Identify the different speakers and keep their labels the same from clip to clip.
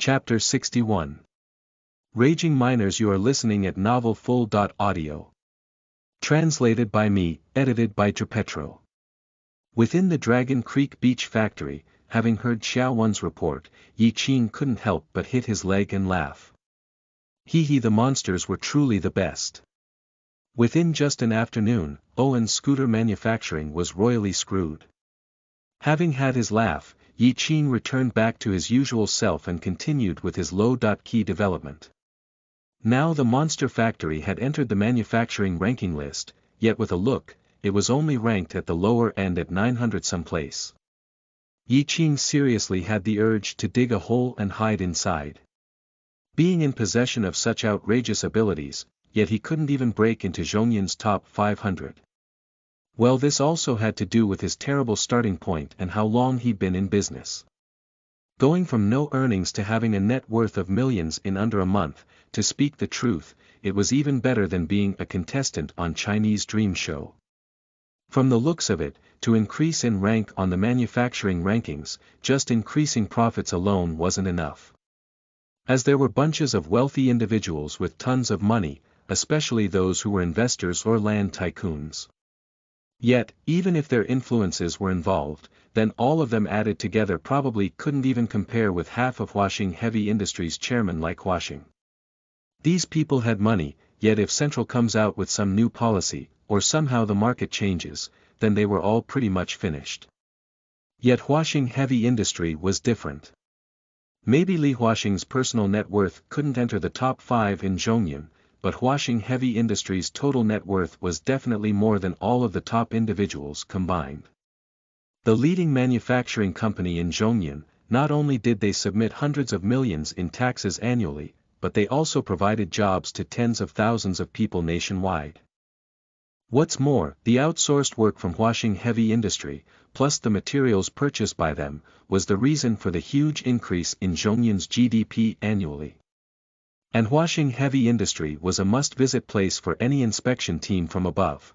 Speaker 1: Chapter 61. Raging Miners. You are listening at novelfull.audio. Translated by me, edited by Trepetro. Within the Dragon Creek Beach factory, having heard Xiao Wen's report, Yi Qing couldn't help but hit his leg and laugh. The monsters were truly the best. Within just an afternoon, Owen's scooter manufacturing was royally screwed. Having had his laugh, Yi Qing returned back to his usual self and continued with his low-key development. Now the monster factory had entered the manufacturing ranking list, yet with a look, it was only ranked at the lower end at 900 someplace. Yi Qing seriously had the urge to dig a hole and hide inside. Being in possession of such outrageous abilities, yet he couldn't even break into Zhongyan's top 500. Well, this also had to do with his terrible starting point and how long he'd been in business. Going from no earnings to having a net worth of millions in under a month, to speak the truth, it was even better than being a contestant on Chinese Dream Show. From the looks of it, to increase in rank on the manufacturing rankings, just increasing profits alone wasn't enough. As there were bunches of wealthy individuals with tons of money, especially those who were investors or land tycoons. Yet, even if their influences were involved, then all of them added together probably couldn't even compare with half of Huaxing Heavy Industries chairman like Huaxing. These people had money, yet if Central comes out with some new policy, or somehow the market changes, then they were all pretty much finished. Yet Huaxing Heavy Industry was different. Maybe Li Huaxing's personal net worth couldn't enter the top 5 in Zhongyan, but Huaxing Heavy Industries' total net worth was definitely more than all of the top individuals combined. The leading manufacturing company in Zhongyan, not only did they submit hundreds of millions in taxes annually, but they also provided jobs to tens of thousands of people nationwide. What's more, the outsourced work from Huaxing Heavy Industry, plus the materials purchased by them, was the reason for the huge increase in Zhongyan's GDP annually. And Huaxing Heavy Industry was a must-visit place for any inspection team from above.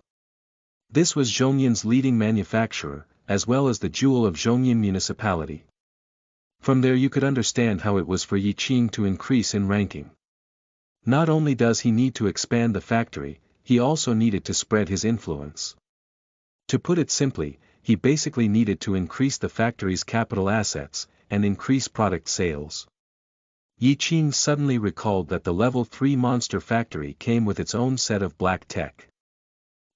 Speaker 1: This was Zhongyan's leading manufacturer, as well as the jewel of Zhongyan municipality. From there you could understand how it was for Yi Qing to increase in ranking. Not only does he need to expand the factory, he also needed to spread his influence. To put it simply, he basically needed to increase the factory's capital assets, and increase product sales. Yi Qing suddenly recalled that the level 3 monster factory came with its own set of black tech.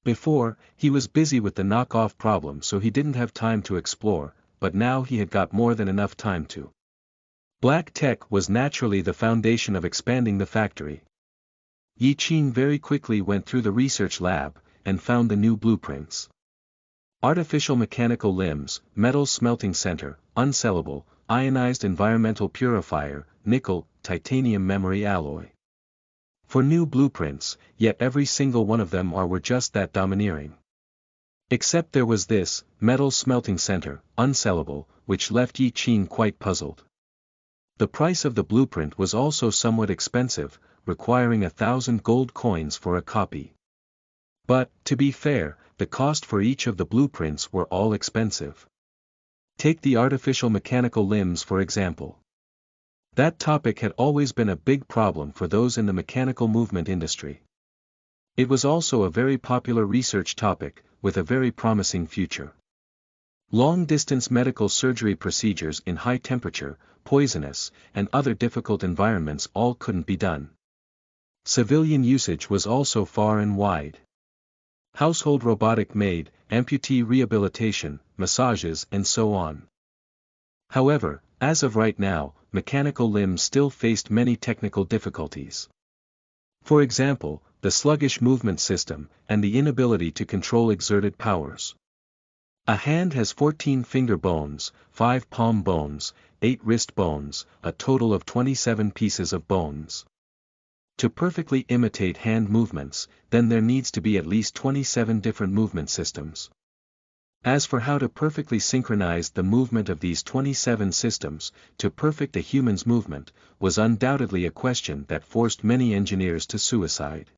Speaker 1: Before, he was busy with the knockoff problem, so he didn't have time to explore, but now he had got more than enough time to. Black tech was naturally the foundation of expanding the factory. Yi Qing very quickly went through the research lab, and found the new blueprints. Artificial mechanical limbs, metal smelting center, unsellable, ionized environmental purifier, nickel, titanium memory alloy. For new blueprints, yet every single one of them were just that domineering. Except there was this, metal smelting center, unsellable, which left Yi Qing quite puzzled. The price of the blueprint was also somewhat expensive, requiring 1,000 gold coins for a copy. But, to be fair, the cost for each of the blueprints were all expensive. Take the artificial mechanical limbs for example. That topic had always been a big problem for those in the mechanical movement industry. It was also a very popular research topic, with a very promising future. Long-distance medical surgery procedures in high temperature, poisonous, and other difficult environments all couldn't be done. Civilian usage was also far and wide. Household robotic maid, amputee rehabilitation, massages and so on. However, as of right now, mechanical limbs still faced many technical difficulties. For example, the sluggish movement system, and the inability to control exerted powers. A hand has 14 finger bones, 5 palm bones, 8 wrist bones, a total of 27 pieces of bones. To perfectly imitate hand movements, then there needs to be at least 27 different movement systems. As for how to perfectly synchronize the movement of these 27 systems, to perfect a human's movement, was undoubtedly a question that forced many engineers to suicide.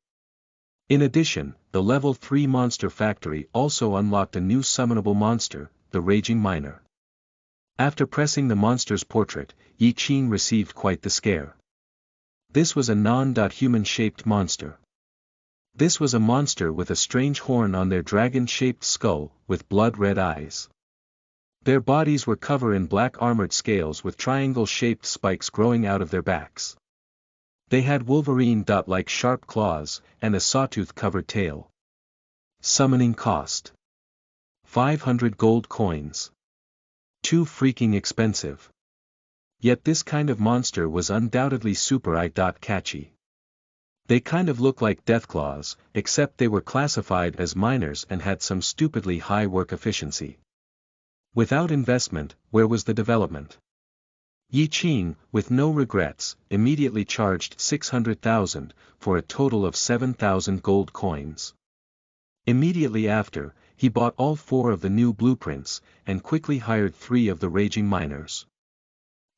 Speaker 1: In addition, the level 3 monster factory also unlocked a new summonable monster, the Raging Miner. After pressing the monster's portrait, Yi Qing received quite the scare. This was a non-human-shaped monster. This was a monster with a strange horn on their dragon-shaped skull, with blood-red eyes. Their bodies were covered in black armored scales with triangle-shaped spikes growing out of their backs. They had Wolverine-like sharp claws, and a sawtooth-covered tail. Summoning cost: 500 gold coins. Too freaking expensive. Yet this kind of monster was undoubtedly super catchy. They kind of look like Deathclaws, except they were classified as miners and had some stupidly high work efficiency. Without investment, where was the development? Yi Qing, with no regrets, immediately charged 600,000, for a total of 7,000 gold coins. Immediately after, he bought all 4 of the new blueprints, and quickly hired 3 of the raging miners.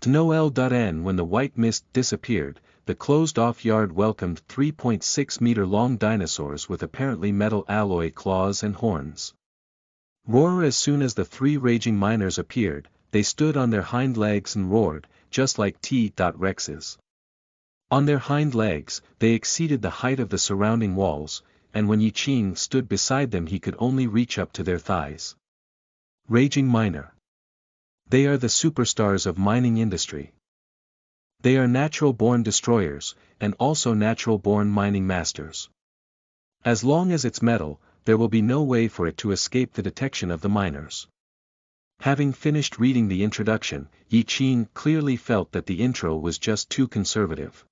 Speaker 1: To Noel.n when the white mist disappeared, the closed-off yard welcomed 3.6-meter-long dinosaurs with apparently metal alloy claws and horns. Roar! As soon as the 3 raging miners appeared, they stood on their hind legs and roared, just like T-Rexes. On their hind legs, they exceeded the height of the surrounding walls, and when Yi Qing stood beside them he could only reach up to their thighs. Raging miner. They are the superstars of mining industry. They are natural-born destroyers, and also natural-born mining masters. As long as it's metal, there will be no way for it to escape the detection of the miners. Having finished reading the introduction, Yi Qing clearly felt that the intro was just too conservative.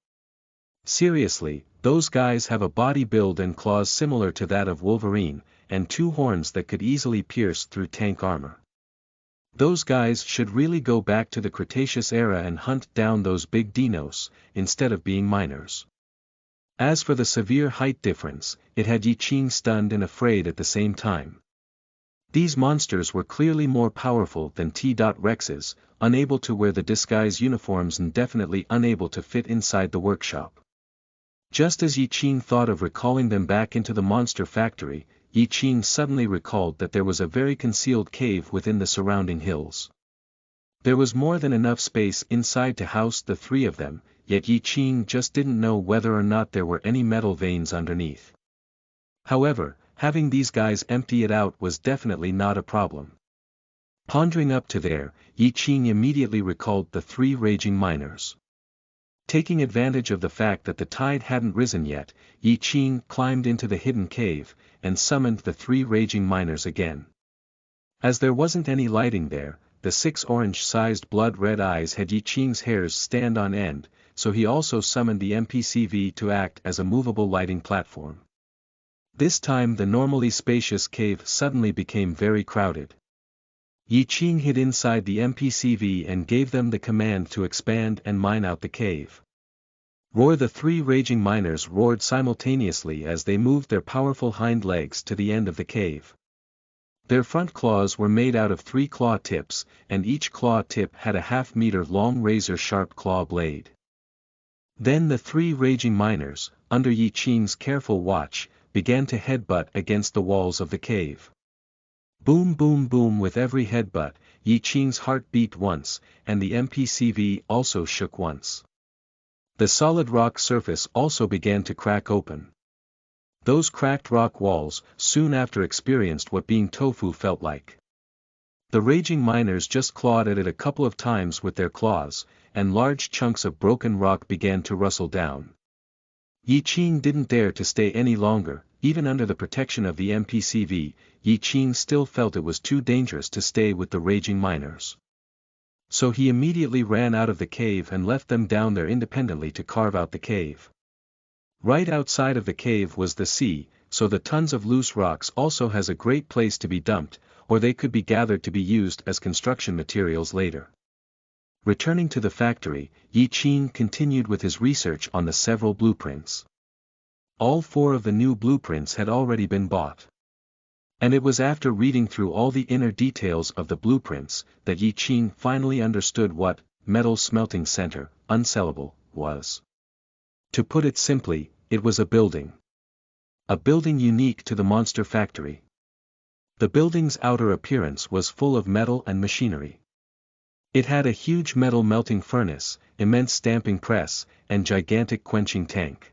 Speaker 1: Seriously, those guys have a body build and claws similar to that of Wolverine, and 2 horns that could easily pierce through tank armor. Those guys should really go back to the Cretaceous era and hunt down those big dinos, instead of being miners. As for the severe height difference, it had Yi Qing stunned and afraid at the same time. These monsters were clearly more powerful than T-Rexes, unable to wear the disguise uniforms and definitely unable to fit inside the workshop. Just as Yi Qing thought of recalling them back into the monster factory, Yi Qing suddenly recalled that there was a very concealed cave within the surrounding hills. There was more than enough space inside to house the 3 of them, yet Yi Qing just didn't know whether or not there were any metal veins underneath. However, having these guys empty it out was definitely not a problem. Pondering up to there, Yi Qing immediately recalled the 3 raging miners. Taking advantage of the fact that the tide hadn't risen yet, Yi Qing climbed into the hidden cave, and summoned the 3 raging miners again. As there wasn't any lighting there, the 6 orange-sized blood-red eyes had Yi Qing's hairs stand on end, so he also summoned the MPCV to act as a movable lighting platform. This time the normally spacious cave suddenly became very crowded. Yi Qing hid inside the MPCV and gave them the command to expand and mine out the cave. Roar! The 3 raging miners roared simultaneously as they moved their powerful hind legs to the end of the cave. Their front claws were made out of 3 claw tips, and each claw tip had a half-meter-long razor-sharp claw blade. Then the 3 raging miners, under Yi Qing's careful watch, began to headbutt against the walls of the cave. Boom boom boom! With every headbutt, Yi Qing's heart beat once, and the MPCV also shook once. The solid rock surface also began to crack open. Those cracked rock walls soon after experienced what being tofu felt like. The raging miners just clawed at it a couple of times with their claws, and large chunks of broken rock began to rustle down. Yi Qing didn't dare to stay any longer. Even under the protection of the MPCV, Yi Qing still felt it was too dangerous to stay with the raging miners. So he immediately ran out of the cave and left them down there independently to carve out the cave. Right outside of the cave was the sea, so the tons of loose rocks also has a great place to be dumped, or they could be gathered to be used as construction materials later. Returning to the factory, Yi Qing continued with his research on the several blueprints. All 4 of the new blueprints had already been bought. And it was after reading through all the inner details of the blueprints, that Yi Qing finally understood what metal smelting center, unsellable, was. To put it simply, it was a building. A building unique to the monster factory. The building's outer appearance was full of metal and machinery. It had a huge metal melting furnace, immense stamping press, and gigantic quenching tank.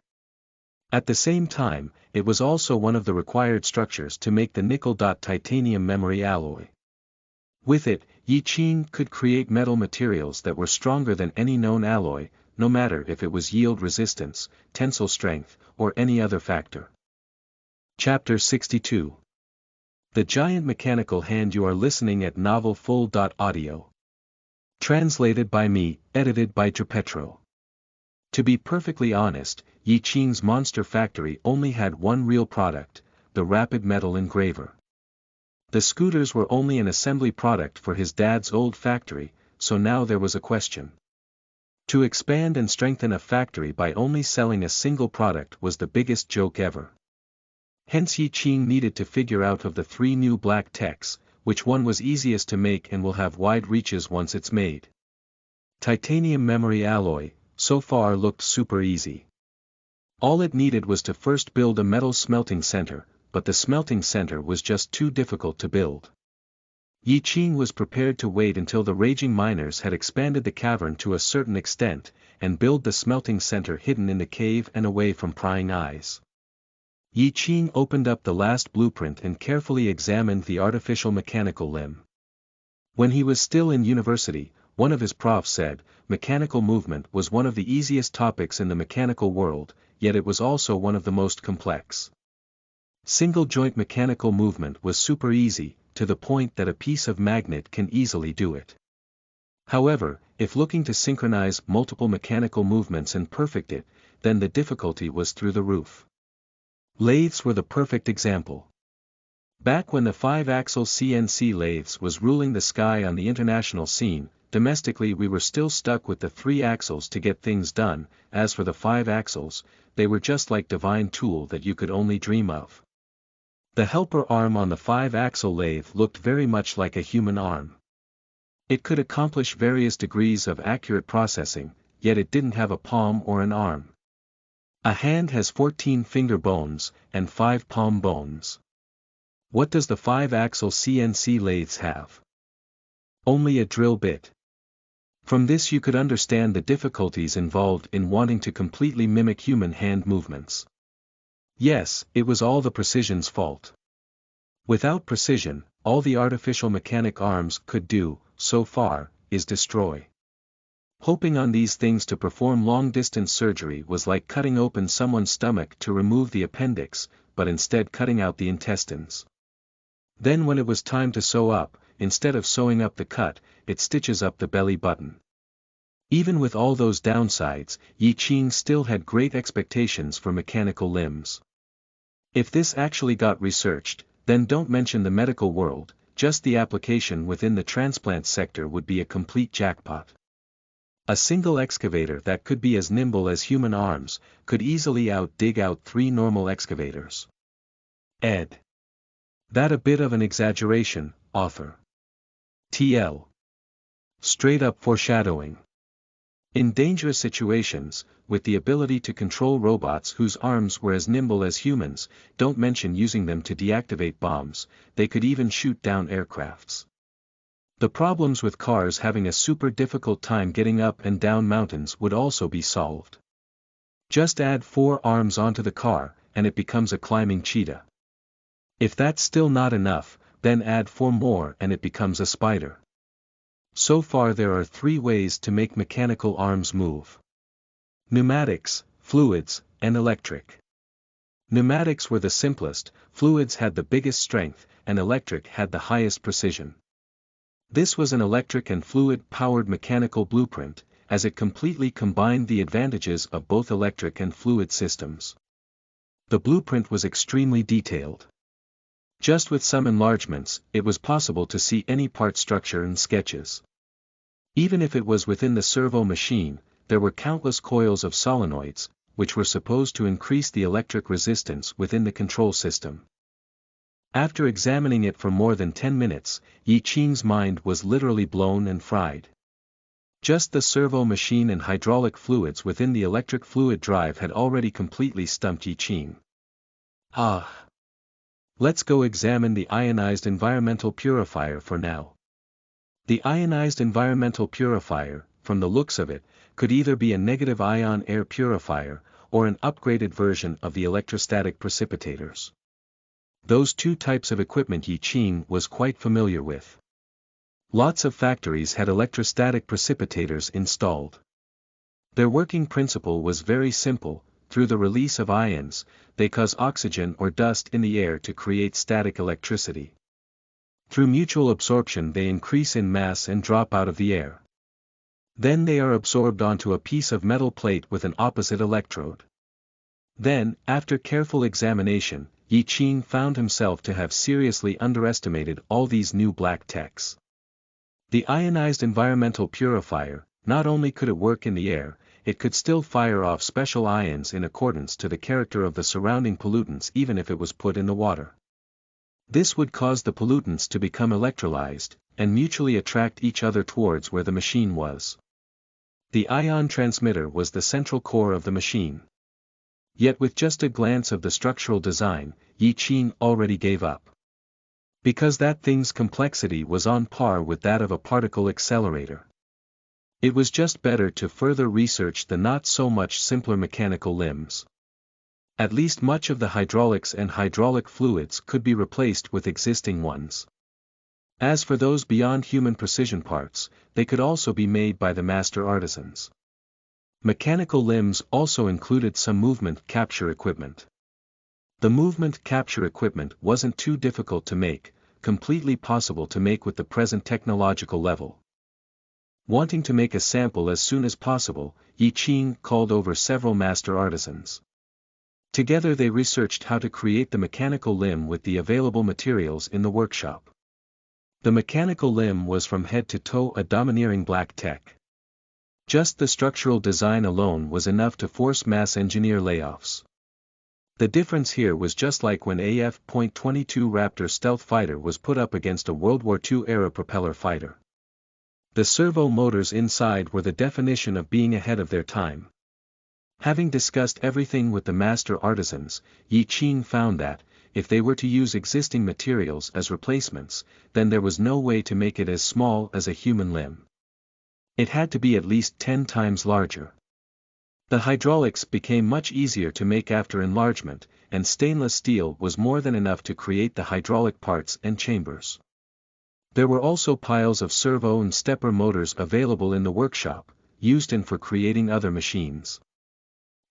Speaker 1: At the same time, it was also one of the required structures to make the nickel-titanium memory alloy. With it, Yi Qing could create metal materials that were stronger than any known alloy, no matter if it was yield resistance, tensile strength, or any other factor. Chapter 62. The Giant Mechanical Hand. You are listening at novelfull.audio. Translated by me, edited by Trapetro. To be perfectly honest, Yi Qing's monster factory only had one real product, the rapid metal engraver. The scooters were only an assembly product for his dad's old factory, so now there was a question. To expand and strengthen a factory by only selling a single product was the biggest joke ever. Hence Yi Qing needed to figure out of the three new black techs, which one was easiest to make and will have wide reaches once it's made. Titanium memory alloy, so far looked super easy. All it needed was to first build a metal smelting center, but the smelting center was just too difficult to build. Yi Qing was prepared to wait until the raging miners had expanded the cavern to a certain extent, and build the smelting center hidden in the cave and away from prying eyes. Yi Qing opened up the last blueprint and carefully examined the artificial mechanical limb. When he was still in university, one of his profs said, mechanical movement was one of the easiest topics in the mechanical world, yet it was also one of the most complex. Single-joint mechanical movement was super easy, to the point that a piece of magnet can easily do it. However, if looking to synchronize multiple mechanical movements and perfect it, then the difficulty was through the roof. Lathes were the perfect example. Back when the 5-axle CNC lathes was ruling the sky on the international scene, domestically we were still stuck with the 3 axles to get things done. As for the 5 axles, they were just like divine tool that you could only dream of. The helper arm on the 5-axle lathe looked very much like a human arm. It could accomplish various degrees of accurate processing, yet it didn't have a palm or an arm. A hand has 14 finger bones, and 5 palm bones. What does the 5-axle CNC lathes have? Only a drill bit. From this you could understand the difficulties involved in wanting to completely mimic human hand movements. Yes, it was all the precision's fault. Without precision, all the artificial mechanic arms could do, so far, is destroy. Hoping on these things to perform long-distance surgery was like cutting open someone's stomach to remove the appendix, but instead cutting out the intestines. Then when it was time to sew up, instead of sewing up the cut, it stitches up the belly button. Even with all those downsides, Yi Qing still had great expectations for mechanical limbs. If this actually got researched, then don't mention the medical world, just the application within the transplant sector would be a complete jackpot. A single excavator that could be as nimble as human arms, could easily dig out 3 normal excavators. Ed. That a bit of an exaggeration, author. TL. Straight up foreshadowing. In dangerous situations, with the ability to control robots whose arms were as nimble as humans, don't mention using them to deactivate bombs, they could even shoot down aircrafts. The problems with cars having a super difficult time getting up and down mountains would also be solved. Just add 4 arms onto the car, and it becomes a climbing cheetah. If that's still not enough, then add 4 more and it becomes a spider. So far there are 3 ways to make mechanical arms move. Pneumatics, fluids, and electric. Pneumatics were the simplest, fluids had the biggest strength, and electric had the highest precision. This was an electric and fluid-powered mechanical blueprint, as it completely combined the advantages of both electric and fluid systems. The blueprint was extremely detailed. Just with some enlargements, it was possible to see any part structure in sketches. Even if it was within the servo machine, there were countless coils of solenoids, which were supposed to increase the electric resistance within the control system. After examining it for more than 10 minutes, Yi Qing's mind was literally blown and fried. Just the servo machine and hydraulic fluids within the electric fluid drive had already completely stumped Yi Qing. Let's go examine the ionized environmental purifier for now. The ionized environmental purifier, from the looks of it, could either be a negative ion air purifier, or an upgraded version of the electrostatic precipitators. Those two types of equipment Yi Qing was quite familiar with. Lots of factories had electrostatic precipitators installed. Their working principle was very simple: through the release of ions, they cause oxygen or dust in the air to create static electricity. Through mutual absorption they increase in mass and drop out of the air. Then they are absorbed onto a piece of metal plate with an opposite electrode. Then, after careful examination, Yi Qing found himself to have seriously underestimated all these new black techs. The ionized environmental purifier, not only could it work in the air, it could still fire off special ions in accordance to the character of the surrounding pollutants even if it was put in the water. This would cause the pollutants to become electrolyzed, and mutually attract each other towards where the machine was. The ion transmitter was the central core of the machine. Yet with just a glance of the structural design, Yi Qing already gave up. Because that thing's complexity was on par with that of a particle accelerator. It was just better to further research the not so much simpler mechanical limbs. At least much of the hydraulics and hydraulic fluids could be replaced with existing ones. As for those beyond human precision parts, they could also be made by the master artisans. Mechanical limbs also included some movement capture equipment. The movement capture equipment wasn't too difficult to make, completely possible to make with the present technological level. Wanting to make a sample as soon as possible, Yi Qing called over several master artisans. Together they researched how to create the mechanical limb with the available materials in the workshop. The mechanical limb was from head to toe a domineering black tech. Just the structural design alone was enough to force mass engineer layoffs. The difference here was just like when AF.22 Raptor stealth fighter was put up against a World War II-era propeller fighter. The servo motors inside were the definition of being ahead of their time. Having discussed everything with the master artisans, Yi Qing found that, if they were to use existing materials as replacements, then there was no way to make it as small as a human limb. It had to be at least 10 times larger. The hydraulics became much easier to make after enlargement, and stainless steel was more than enough to create the hydraulic parts and chambers. There were also piles of servo and stepper motors available in the workshop, used for creating other machines.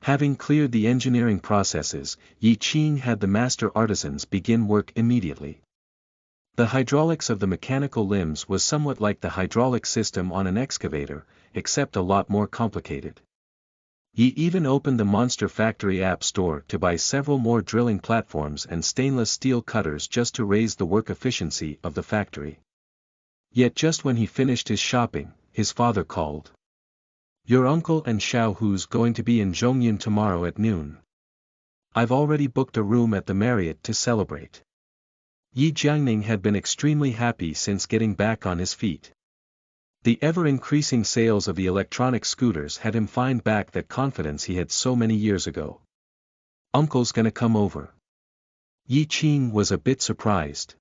Speaker 1: Having cleared the engineering processes, Yi Qing had the master artisans begin work immediately. The hydraulics of the mechanical limbs was somewhat like the hydraulic system on an excavator, except a lot more complicated. Yi even opened the Monster Factory app store to buy several more drilling platforms and stainless steel cutters just to raise the work efficiency of the factory. Yet just when he finished his shopping, his father called. "Your uncle and Xiao Hu's going to be in Zhongyun tomorrow at noon. I've already booked a room at the Marriott to celebrate." Yi Jiangning had been extremely happy since getting back on his feet. The ever-increasing sales of the electronic scooters had him find back that confidence he had so many years ago. "Uncle's gonna come over." Yi Qing was a bit surprised.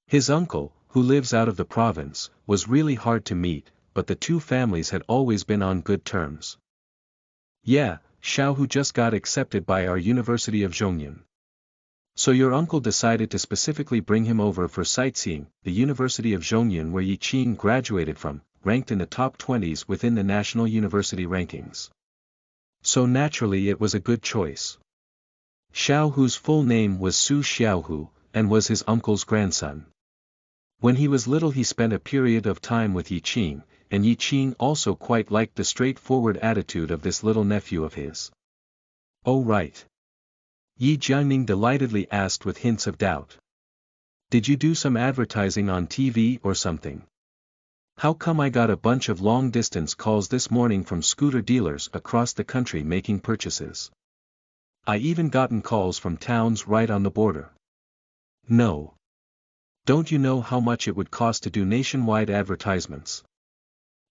Speaker 1: His uncle, who lives out of the province, was really hard to meet, but the two families had always been on good terms. "Yeah, Xiao Hu just got accepted by our University of Zhongyun." "So your uncle decided to specifically bring him over for sightseeing." The University of Zhongyun, where Yi Qing graduated from, ranked in the top 20s within the national university rankings. So naturally it was a good choice. Xiao Hu's full name was Su Xiaohu, and was his uncle's grandson. When he was little he spent a period of time with Yi Qing, and Yi Qing also quite liked the straightforward attitude of this little nephew of his. "Oh right." Yi Jiangning delightedly asked with hints of doubt. "Did you do some advertising on TV or something? How come I got a bunch of long-distance calls this morning from scooter dealers across the country making purchases? I even gotten calls from towns right on the border." "No. Don't you know how much it would cost to do nationwide advertisements?"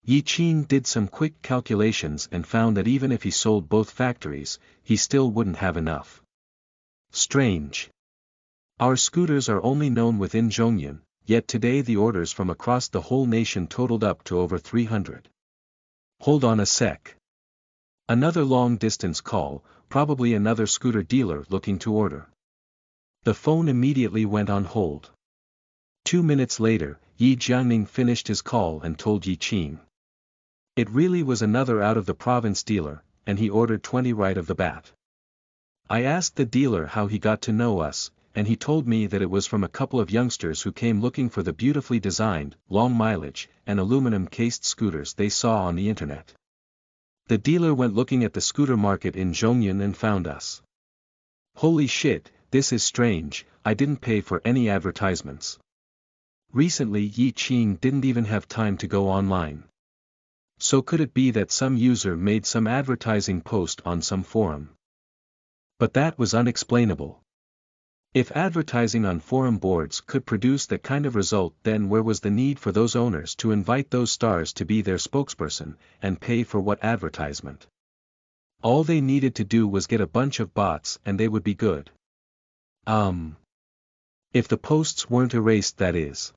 Speaker 1: Yi Qing did some quick calculations and found that even if he sold both factories, he still wouldn't have enough. "Strange. Our scooters are only known within Zhongyun," yet today the orders from across the whole nation totaled up to over 300. Hold on a sec. Another long-distance call, probably another scooter dealer looking to order. The phone immediately went on hold. 2 minutes later, Yi Jiangning finished his call and told Yi Qing. It really was another out-of-the-province dealer, and he ordered 20 right of the bat. I asked the dealer how he got to know us, and he told me that it was from a couple of youngsters who came looking for the beautifully designed, long-mileage, and aluminum-cased scooters they saw on the internet. The dealer went looking at the scooter market in Zhongyun and found us. Holy shit, this is strange, I didn't pay for any advertisements. Recently Yi Qing didn't even have time to go online. So could it be that some user made some advertising post on some forum? But that was unexplainable. If advertising on forum boards could produce that kind of result, then where was the need for those owners to invite those stars to be their spokesperson, and pay for what advertisement? All they needed to do was get a bunch of bots and they would be good. If the posts weren't erased, that is.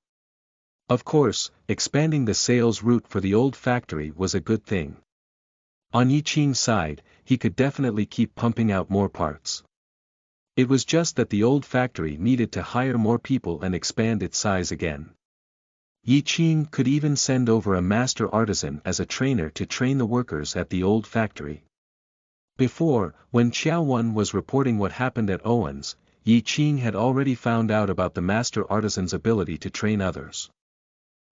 Speaker 1: Of course, expanding the sales route for the old factory was a good thing. On Yi Qing's side, he could definitely keep pumping out more parts. It was just that the old factory needed to hire more people and expand its size again. Yi Qing could even send over a master artisan as a trainer to train the workers at the old factory. Before, when Xiao Wen was reporting what happened at Owen's, Yi Qing had already found out about the master artisan's ability to train others.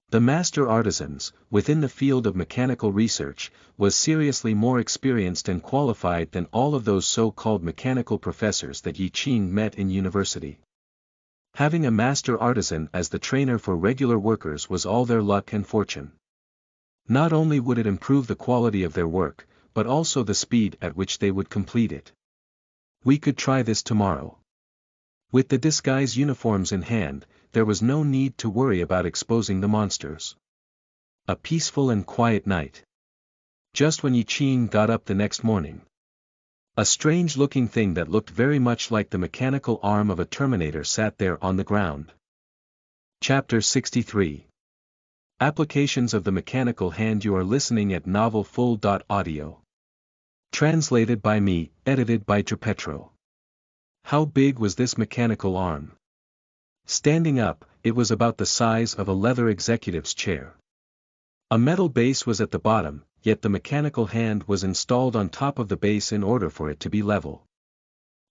Speaker 1: The master artisans, within the field of mechanical research, was seriously more experienced and qualified than all of those so-called mechanical professors that Yi Qing met in university. Having a master artisan as the trainer for regular workers was all their luck and fortune. Not only would it improve the quality of their work, but also the speed at which they would complete it. We could try this tomorrow. With the disguise uniforms in hand, there was no need to worry about exposing the monsters. A peaceful and quiet night. Just when Yi Qing got up the next morning, a strange-looking thing that looked very much like the mechanical arm of a Terminator sat there on the ground. Chapter 63. Applications of the mechanical hand. You are listening at novelfull.audio. Translated by me, edited by Trapetro. How big was this mechanical arm? Standing up, it was about the size of a leather executive's chair. A metal base was at the bottom, yet the mechanical hand was installed on top of the base in order for it to be level.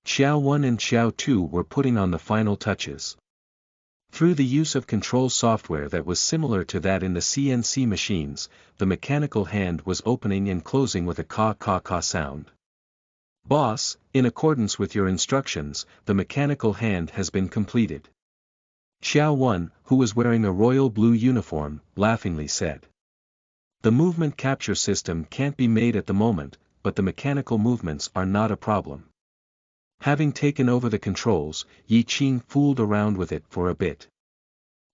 Speaker 1: Xiao 1 and Xiao 2 were putting on the final touches. Through the use of control software that was similar to that in the CNC machines, the mechanical hand was opening and closing with a ka-ka-ka sound. Boss, in accordance with your instructions, the mechanical hand has been completed. Xiao 1, who was wearing a royal blue uniform, laughingly said. The movement capture system can't be made at the moment, but the mechanical movements are not a problem. Having taken over the controls, Yi Qing fooled around with it for a bit.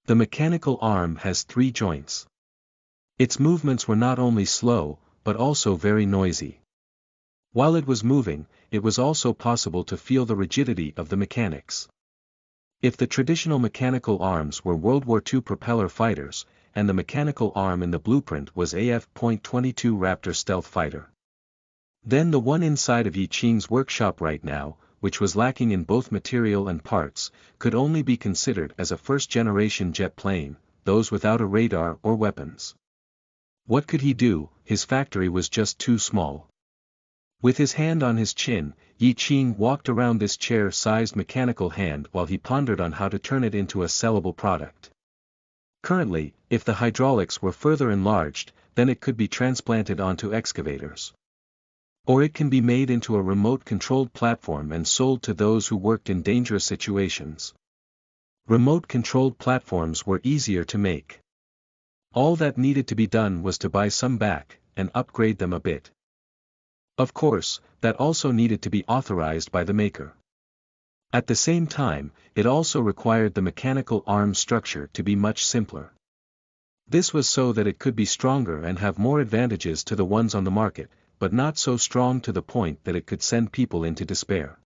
Speaker 1: The mechanical arm has 3 joints. Its movements were not only slow, but also very noisy. While it was moving, it was also possible to feel the rigidity of the mechanics. If the traditional mechanical arms were World War II propeller fighters, and the mechanical arm in the blueprint was AF.22 Raptor stealth fighter, then the one inside of Yi Qing's workshop right now, which was lacking in both material and parts, could only be considered as a first-generation jet plane, those without a radar or weapons. What could he do? His factory was just too small. With his hand on his chin, Yi Qing walked around this chair-sized mechanical hand while he pondered on how to turn it into a sellable product. Currently, if the hydraulics were further enlarged, then it could be transplanted onto excavators. Or it can be made into a remote-controlled platform and sold to those who worked in dangerous situations. Remote-controlled platforms were easier to make. All that needed to be done was to buy some back, and upgrade them a bit. Of course, that also needed to be authorized by the maker. At the same time, it also required the mechanical arm structure to be much simpler. This was so that it could be stronger and have more advantages to the ones on the market, but not so strong to the point that it could send people into despair.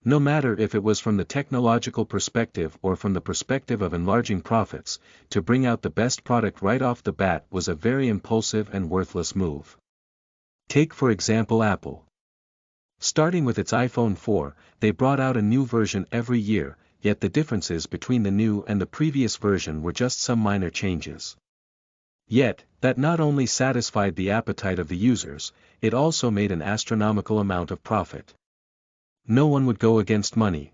Speaker 1: No matter if it was from the technological perspective or from the perspective of enlarging profits, to bring out the best product right off the bat was a very impulsive and worthless move. Take for example Apple. Starting with its iPhone 4, they brought out a new version every year, yet the differences between the new and the previous version were just some minor changes. Yet, that not only satisfied the appetite of the users, it also made an astronomical amount of profit. No one would go against money.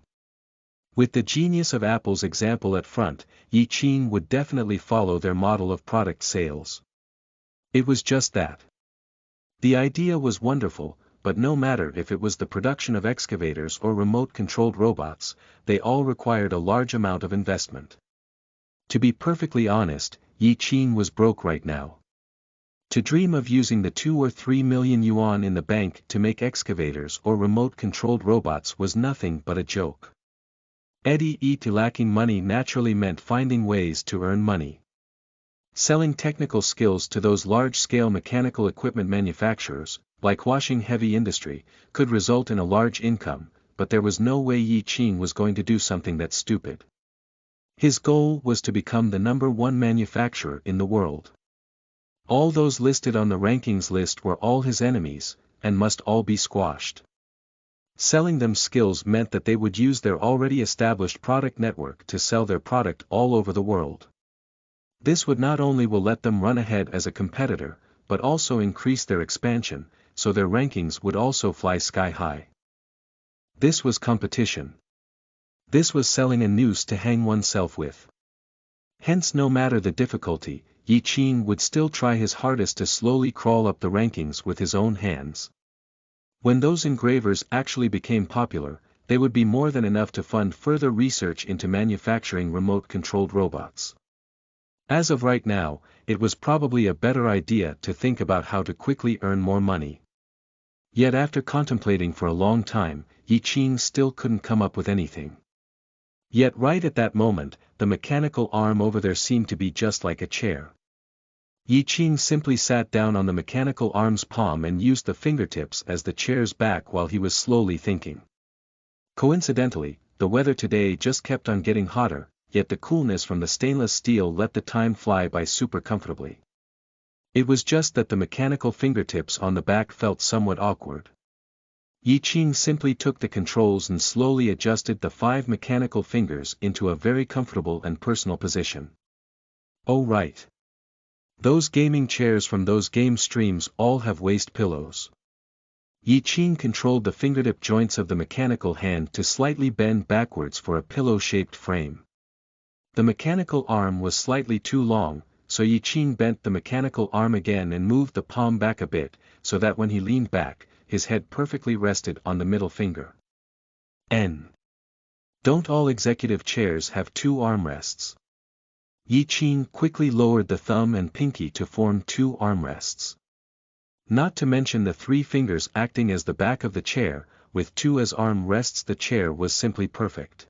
Speaker 1: With the genius of Apple's example at front, Yi-Qin would definitely follow their model of product sales. It was just that. The idea was wonderful, but no matter if it was the production of excavators or remote-controlled robots, they all required a large amount of investment. To be perfectly honest, Yi-Qin was broke right now. To dream of using the 2 or 3 million yuan in the bank to make excavators or remote-controlled robots was nothing but a joke. Lacking money naturally meant finding ways to earn money. Selling technical skills to those large-scale mechanical equipment manufacturers, like washing heavy industry, could result in a large income, but there was no way Yi-Qin was going to do something that stupid. His goal was to become the #1 manufacturer in the world. All those listed on the rankings list were all his enemies, and must all be squashed. Selling them skills meant that they would use their already established product network to sell their product all over the world. This would not only will let them run ahead as a competitor, but also increase their expansion, so their rankings would also fly sky high. This was competition. This was selling a noose to hang oneself with. Hence, no matter the difficulty, Yi-Qin would still try his hardest to slowly crawl up the rankings with his own hands. When those engravers actually became popular, they would be more than enough to fund further research into manufacturing remote-controlled robots. As of right now, it was probably a better idea to think about how to quickly earn more money. Yet after contemplating for a long time, Yi-Qin still couldn't come up with anything. Yet right at that moment, the mechanical arm over there seemed to be just like a chair. Yi-Qin simply sat down on the mechanical arm's palm and used the fingertips as the chair's back while he was slowly thinking. Coincidentally, the weather today just kept on getting hotter, yet the coolness from the stainless steel let the time fly by super comfortably. It was just that the mechanical fingertips on the back felt somewhat awkward. Yi-Qin simply took the controls and slowly adjusted the 5 mechanical fingers into a very comfortable and personal position. Oh right. Those gaming chairs from those game streams all have waist pillows. Yi-Qin controlled the fingertip joints of the mechanical hand to slightly bend backwards for a pillow-shaped frame. The mechanical arm was slightly too long, so Yi-Qin bent the mechanical arm again and moved the palm back a bit, so that when he leaned back, his head perfectly rested on the middle finger. Don't all executive chairs have 2 armrests? Yi-Qin quickly lowered the thumb and pinky to form 2 armrests. Not to mention the 3 fingers acting as the back of the chair, with 2 as arm rests. The chair was simply perfect.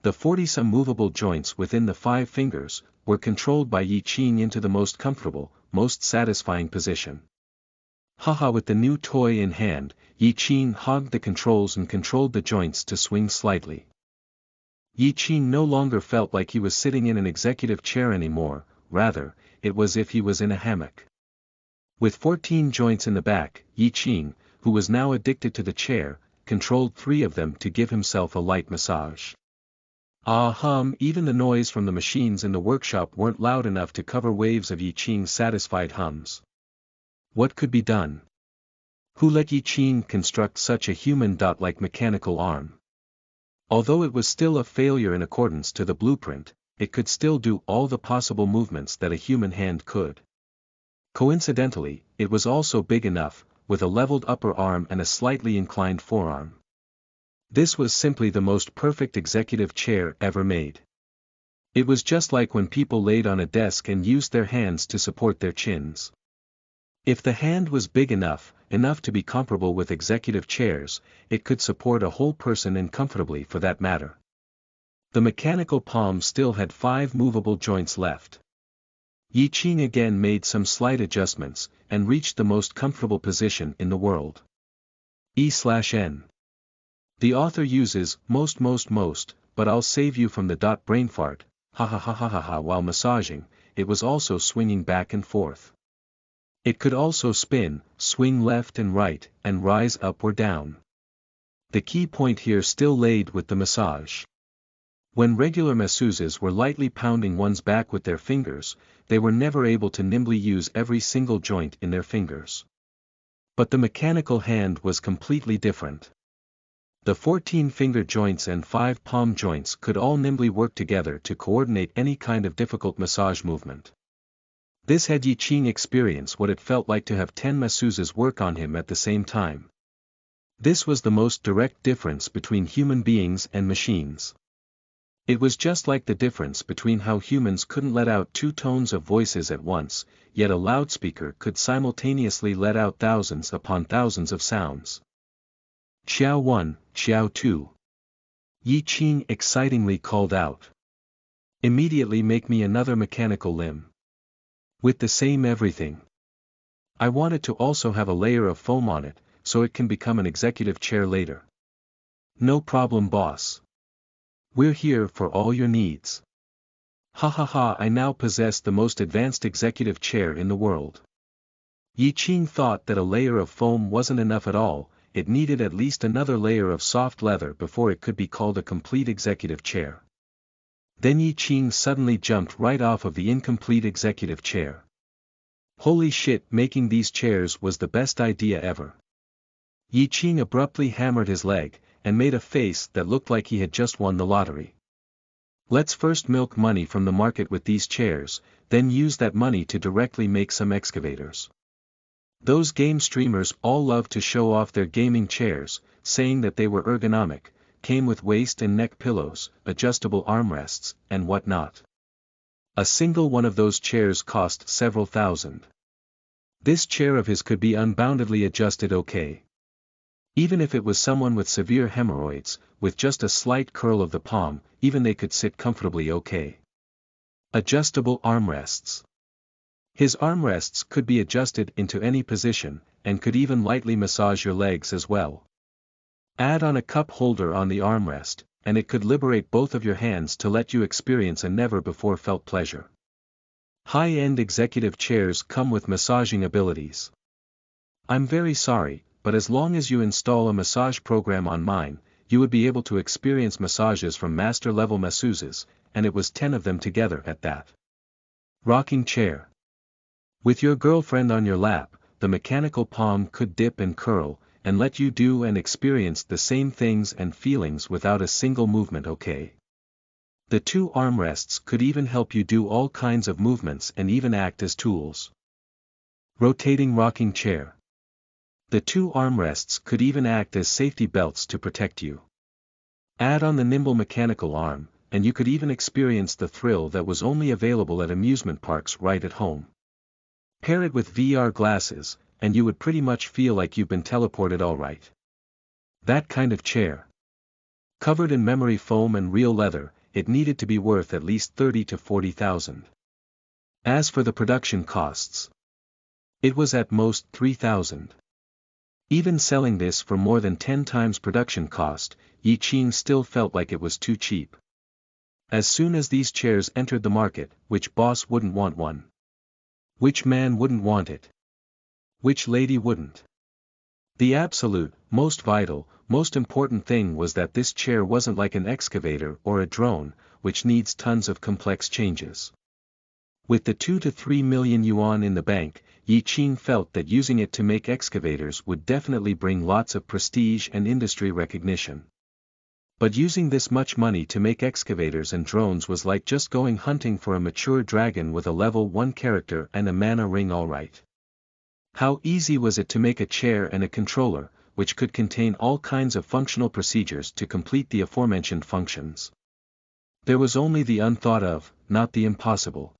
Speaker 1: The 40-some movable joints within the 5 fingers were controlled by Yi-Qin into the most comfortable, most satisfying position. Haha, with the new toy in hand, Yi-Qin hogged the controls and controlled the joints to swing slightly. Yi-Qin no longer felt like he was sitting in an executive chair anymore, rather, it was as if he was in a hammock. With 14 joints in the back, Yi-Qin, who was now addicted to the chair, controlled 3 of them to give himself a light massage. Even the noise from the machines in the workshop weren't loud enough to cover waves of Yi-Qin's satisfied hums. What could be done? Who let Yi-Qin construct such a human-like mechanical arm? Although it was still a failure in accordance to the blueprint, it could still do all the possible movements that a human hand could. Coincidentally, it was also big enough, with a leveled upper arm and a slightly inclined forearm. This was simply the most perfect executive chair ever made. It was just like when people laid on a desk and used their hands to support their chins. If the hand was big enough to be comparable with executive chairs, it could support a whole person, and comfortably for that matter. The mechanical palm still had 5 movable joints left. Yi-Qin again made some slight adjustments, and reached the most comfortable position in the world. E/N. The author uses most, but I'll save you from the brain fart, ha ha ha ha ha ha while massaging. It was also swinging back and forth. It could also spin, swing left and right, and rise up or down. The key point here still laid with the massage. When regular masseuses were lightly pounding one's back with their fingers, they were never able to nimbly use every single joint in their fingers. But the mechanical hand was completely different. The 14 finger joints and 5 palm joints could all nimbly work together to coordinate any kind of difficult massage movement. This had Yi Qing experience what it felt like to have 10 masseuses work on him at the same time. This was the most direct difference between human beings and machines. It was just like the difference between how humans couldn't let out 2 tones of voices at once, yet a loudspeaker could simultaneously let out thousands upon thousands of sounds. Xiao 1, Xiao 2. Yi Qing excitingly called out. Immediately make me another mechanical limb. With the same everything. I want it to also have a layer of foam on it, so it can become an executive chair later. No problem, boss. We're here for all your needs. Ha ha ha, I now possess the most advanced executive chair in the world. Yi Qing thought that a layer of foam wasn't enough at all, it needed at least another layer of soft leather before it could be called a complete executive chair. Then Yi Qing suddenly jumped right off of the incomplete executive chair. Holy shit, making these chairs was the best idea ever. Yi Qing abruptly hammered his leg, and made a face that looked like he had just won the lottery. Let's first milk money from the market with these chairs, then use that money to directly make some excavators. Those game streamers all love to show off their gaming chairs, saying that they were ergonomic, came with waist and neck pillows, adjustable armrests, and whatnot. A single one of those chairs cost several thousand. This chair of his could be unboundedly adjusted okay. Even if it was someone with severe hemorrhoids, with just a slight curl of the palm, even they could sit comfortably okay. Adjustable armrests. His armrests could be adjusted into any position, and could even lightly massage your legs as well. Add on a cup holder on the armrest, and it could liberate both of your hands to let you experience a never-before-felt pleasure. High-end executive chairs come with massaging abilities. I'm very sorry, but as long as you install a massage program on mine, you would be able to experience massages from master-level masseuses, and it was 10 of them together at that. Rocking chair. With your girlfriend on your lap, the mechanical palm could dip and curl, and let you do and experience the same things and feelings without a single movement, okay? The 2 armrests could even help you do all kinds of movements and even act as tools. Rotating rocking chair. The 2 armrests could even act as safety belts to protect you. Add on the nimble mechanical arm, and you could even experience the thrill that was only available at amusement parks right at home. Pair it with VR glasses, and you would pretty much feel like you've been teleported alright. That kind of chair. Covered in memory foam and real leather, it needed to be worth at least 30 to 40,000. As for the production costs, it was at most 3,000. Even selling this for more than 10 times production cost, Yi Qing still felt like it was too cheap. As soon as these chairs entered the market, which boss wouldn't want one? Which man wouldn't want it? Which lady wouldn't? The absolute, most vital, most important thing was that this chair wasn't like an excavator or a drone, which needs tons of complex changes. With the 2 to 3 million yuan in the bank, Yi Qing felt that using it to make excavators would definitely bring lots of prestige and industry recognition. But using this much money to make excavators and drones was like just going hunting for a mature dragon with a level 1 character and a mana ring, alright. How easy was it to make a chair and a controller, which could contain all kinds of functional procedures to complete the aforementioned functions. There was only the unthought of, not the impossible.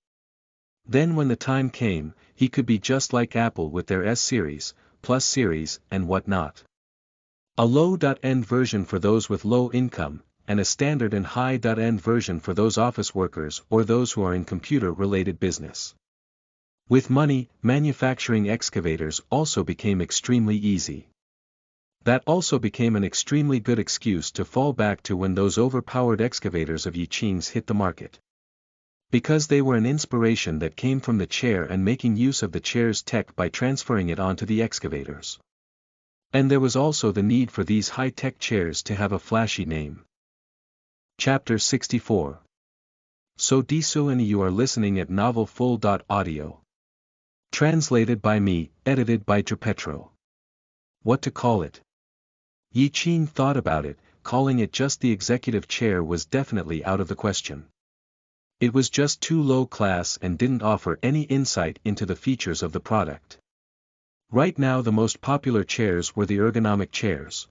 Speaker 1: Then when the time came, he could be just like Apple with their S-series, Plus series, and whatnot. A low-end version for those with low income, and a standard and high-end version for those office workers or those who are in computer-related business. With money, manufacturing excavators also became extremely easy. That also became an extremely good excuse to fall back to when those overpowered excavators of Yi Qing's hit the market. Because they were an inspiration that came from the chair and making use of the chair's tech by transferring it onto the excavators. And there was also the need for these high-tech chairs to have a flashy name. Chapter 64. So Disu and you are listening at novelfull.audio. Translated by me, edited by Trapetro. What to call it? Yi Qing thought about it. Calling it just the executive chair was definitely out of the question. It was just too low class and didn't offer any insight into the features of the product. Right now the most popular chairs were the ergonomic chairs.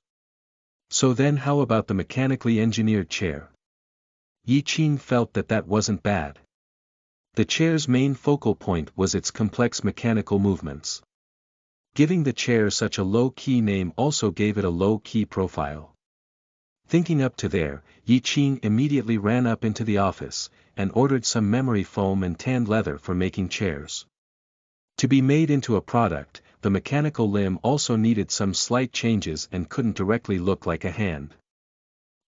Speaker 1: So then how about the mechanically engineered chair? Yi Qing felt that that wasn't bad. The chair's main focal point was its complex mechanical movements. Giving the chair such a low-key name also gave it a low-key profile. Thinking up to there, Yi Qing immediately ran up into the office, and ordered some memory foam and tanned leather for making chairs. To be made into a product, the mechanical limb also needed some slight changes and couldn't directly look like a hand.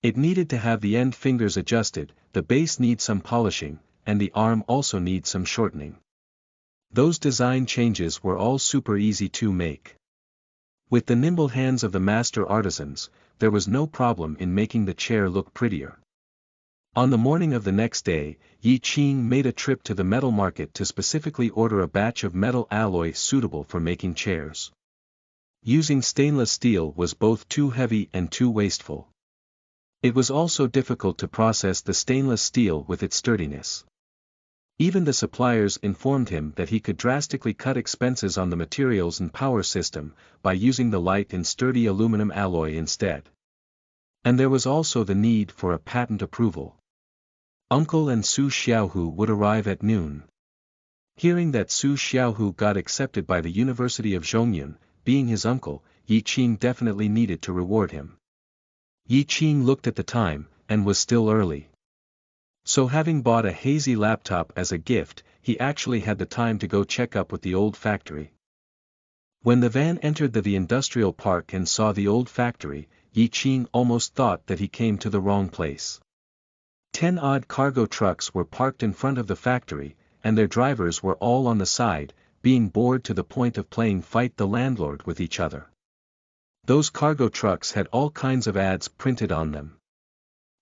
Speaker 1: It needed to have the end fingers adjusted, the base needs some polishing, and the arm also needs some shortening. Those design changes were all super easy to make. With the nimble hands of the master artisans, there was no problem in making the chair look prettier. On the morning of the next day, Yi Qing made a trip to the metal market to specifically order a batch of metal alloy suitable for making chairs. Using stainless steel was both too heavy and too wasteful. It was also difficult to process the stainless steel with its sturdiness. Even the suppliers informed him that he could drastically cut expenses on the materials and power system by using the light and sturdy aluminum alloy instead. And there was also the need for a patent approval. Uncle and Su Xiaohu would arrive at noon. Hearing that Su Xiaohu got accepted by the University of Zhongyun, being his uncle, Yi Qing definitely needed to reward him. Yi Qing looked at the time, and was still early. So having bought a hazy laptop as a gift, he actually had the time to go check up with the old factory. When the van entered the industrial park and saw the old factory, Yi Qing almost thought that he came to the wrong place. 10 odd cargo trucks were parked in front of the factory, and their drivers were all on the side, being bored to the point of playing fight the landlord with each other. Those cargo trucks had all kinds of ads printed on them.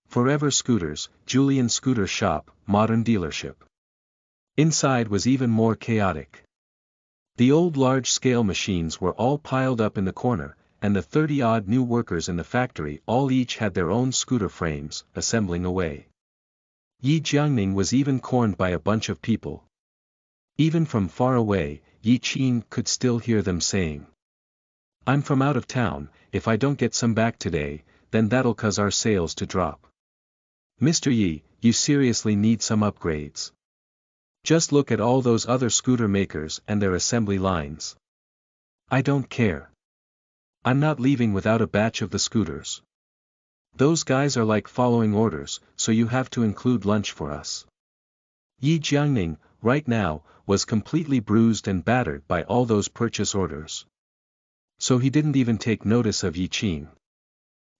Speaker 1: Forever Scooters, Julian Scooter Shop, Modern Dealership. Inside was even more chaotic. The old large-scale machines were all piled up in the corner, and the 30-odd new workers in the factory all each had their own scooter frames, assembling away. Yi Jiangning was even cornered by a bunch of people. Even from far away, Yi Qing could still hear them saying, "I'm from out of town, if I don't get some back today, then that'll cause our sales to drop. Mr. Yi, you seriously need some upgrades. Just look at all those other scooter makers and their assembly lines. I don't care. I'm not leaving without a batch of the scooters. Those guys are like following orders, so you have to include lunch for us." Yi Jiangning, right now, was completely bruised and battered by all those purchase orders. So he didn't even take notice of Yi Qing.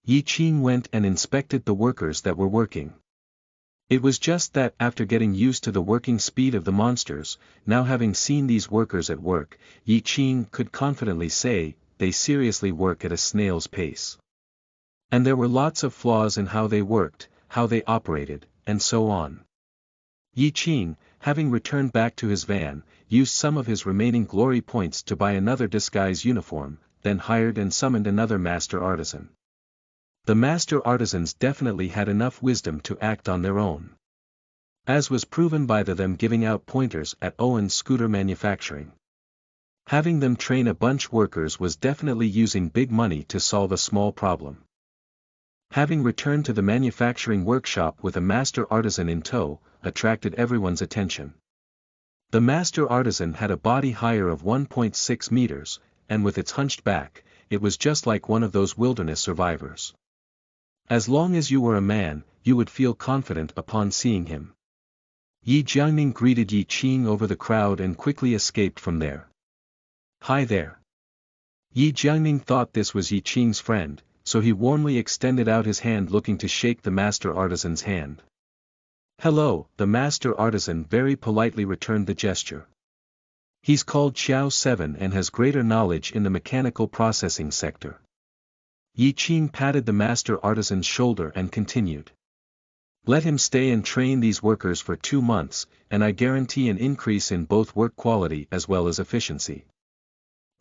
Speaker 1: Yi Qing went and inspected the workers that were working. It was just that after getting used to the working speed of the monsters, now having seen these workers at work, Yi Qing could confidently say, they seriously work at a snail's pace. And there were lots of flaws in how they worked, how they operated, and so on. Yi Qing, having returned back to his van, used some of his remaining glory points to buy another disguise uniform, then hired and summoned another master artisan. The master artisans definitely had enough wisdom to act on their own. As was proven by them giving out pointers at Owen's Scooter Manufacturing. Having them train a bunch workers was definitely using big money to solve a small problem. Having returned to the manufacturing workshop with a master artisan in tow, attracted everyone's attention. The master artisan had a body higher of 1.6 meters, and with its hunched back, it was just like one of those wilderness survivors. As long as you were a man, you would feel confident upon seeing him. Yi Jiangning greeted Yi Qing over the crowd and quickly escaped from there. "Hi there. Yi Jiangning thought this was Yi Qing's friend, so he warmly extended out his hand looking to shake the master artisan's hand. "Hello," the master artisan very politely returned the gesture. "He's called Xiao 7 and has greater knowledge in the mechanical processing sector." Yi Qing patted the master artisan's shoulder and continued. "Let him stay and train these workers for 2 months, and I guarantee an increase in both work quality as well as efficiency."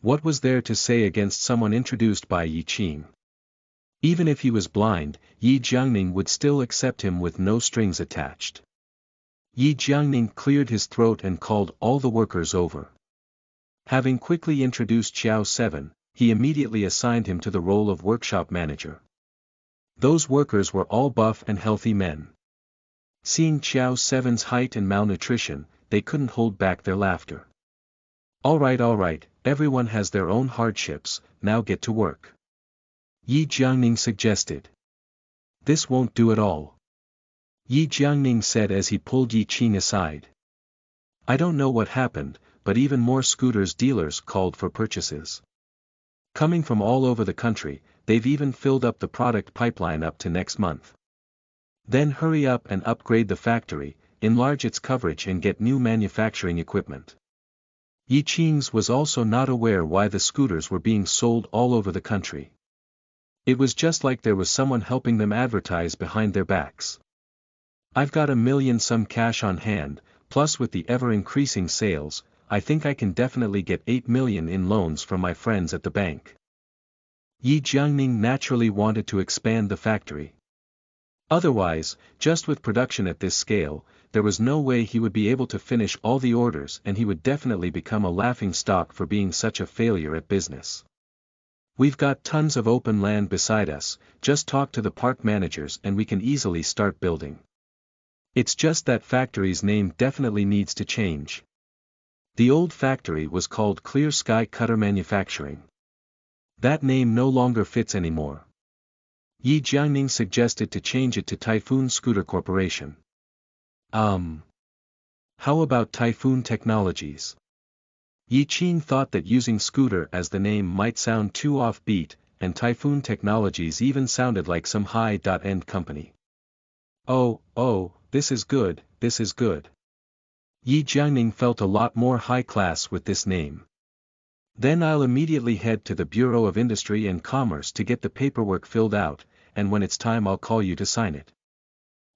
Speaker 1: What was there to say against someone introduced by Yi Qing? Even if he was blind, Yi Jiangning would still accept him with no strings attached. Yi Jiangning cleared his throat and called all the workers over. Having quickly introduced Xiao 7, he immediately assigned him to the role of workshop manager. Those workers were all buff and healthy men. Seeing Xiao 7's height and malnutrition, they couldn't hold back their laughter. All right, everyone has their own hardships, now get to work," Yi Jiangning suggested. "This won't do at all," Yi Jiangning said as he pulled Yi Qing aside. "I don't know what happened, but even more scooters dealers called for purchases. Coming from all over the country, they've even filled up the product pipeline up to next month. Then hurry up and upgrade the factory, enlarge its coverage and get new manufacturing equipment." Yi Qing's was also not aware why the scooters were being sold all over the country. It was just like there was someone helping them advertise behind their backs. "I've got $1 million some cash on hand, plus with the ever-increasing sales, I think I can definitely get $8 million in loans from my friends at the bank." Yi Jiangning naturally wanted to expand the factory. Otherwise, just with production at this scale, there was no way he would be able to finish all the orders and he would definitely become a laughingstock for being such a failure at business. "We've got tons of open land beside us, just talk to the park managers and we can easily start building. It's just that factory's name definitely needs to change. The old factory was called Clear Sky Cutter Manufacturing. That name no longer fits anymore." Yi Jiangning suggested to change it to Typhoon Scooter Corporation. How about Typhoon Technologies? Yi Qing thought that using Scooter as the name might sound too offbeat, and Typhoon Technologies even sounded like some high-end company. Oh, this is good. Yi Jiangning felt a lot more high-class with this name. "Then I'll immediately head to the Bureau of Industry and Commerce to get the paperwork filled out, and when it's time I'll call you to sign it."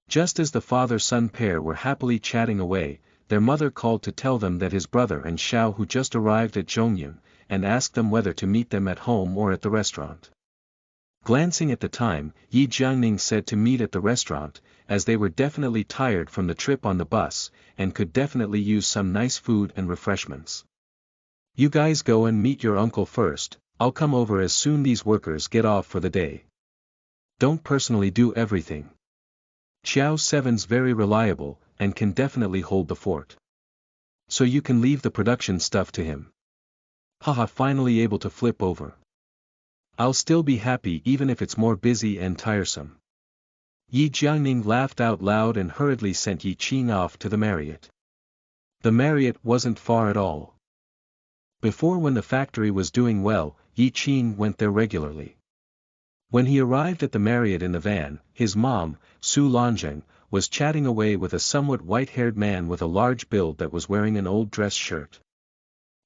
Speaker 1: Just as the father-son pair were happily chatting away, their mother called to tell them that his brother and Xiao Hu just arrived at Zhongyun, and asked them whether to meet them at home or at the restaurant. Glancing at the time, Yi Jiangning said to meet at the restaurant, as they were definitely tired from the trip on the bus, and could definitely use some nice food and refreshments. "You guys go and meet your uncle first, I'll come over as soon these workers get off for the day. Don't personally do everything. Xiao 7's very reliable, and can definitely hold the fort. So you can leave the production stuff to him." Haha, finally able to flip over. "I'll still be happy even if it's more busy and tiresome." Yi Jiangning laughed out loud and hurriedly sent Yi Qing off to the Marriott. The Marriott wasn't far at all. Before, when the factory was doing well, Yi Qing went there regularly. When he arrived at the Marriott in the van, his mom, Su Lanjing, was chatting away with a somewhat white-haired man with a large build that was wearing an old dress shirt.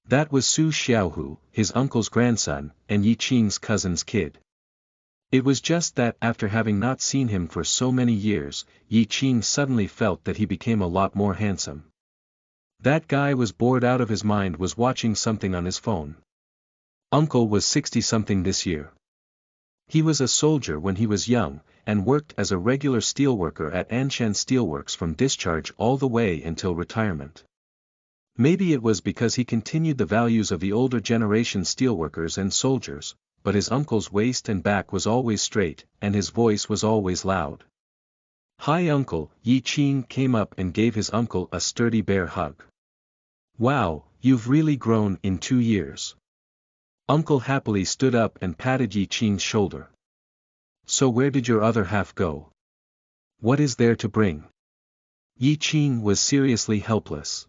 Speaker 1: That was Su Xiaohu, his uncle's grandson, and Yi Qing's cousin's kid. It was just that after having not seen him for so many years, Yi Qing suddenly felt that he became a lot more handsome. That guy was bored out of his mind, was watching something on his phone. Uncle was 60-something this year. He was a soldier when he was young, and worked as a regular steelworker at Anshan Steelworks from discharge all the way until retirement. Maybe it was because he continued the values of the older generation steelworkers and soldiers, but his uncle's waist and back was always straight, and his voice was always loud. "Hi uncle," Yi Qing came up and gave his uncle a sturdy bear hug. "Wow, you've really grown in 2 years." Uncle happily stood up and patted Yi Qing's shoulder. "So where did your other half go? What is there to bring?" Yi Qing was seriously helpless.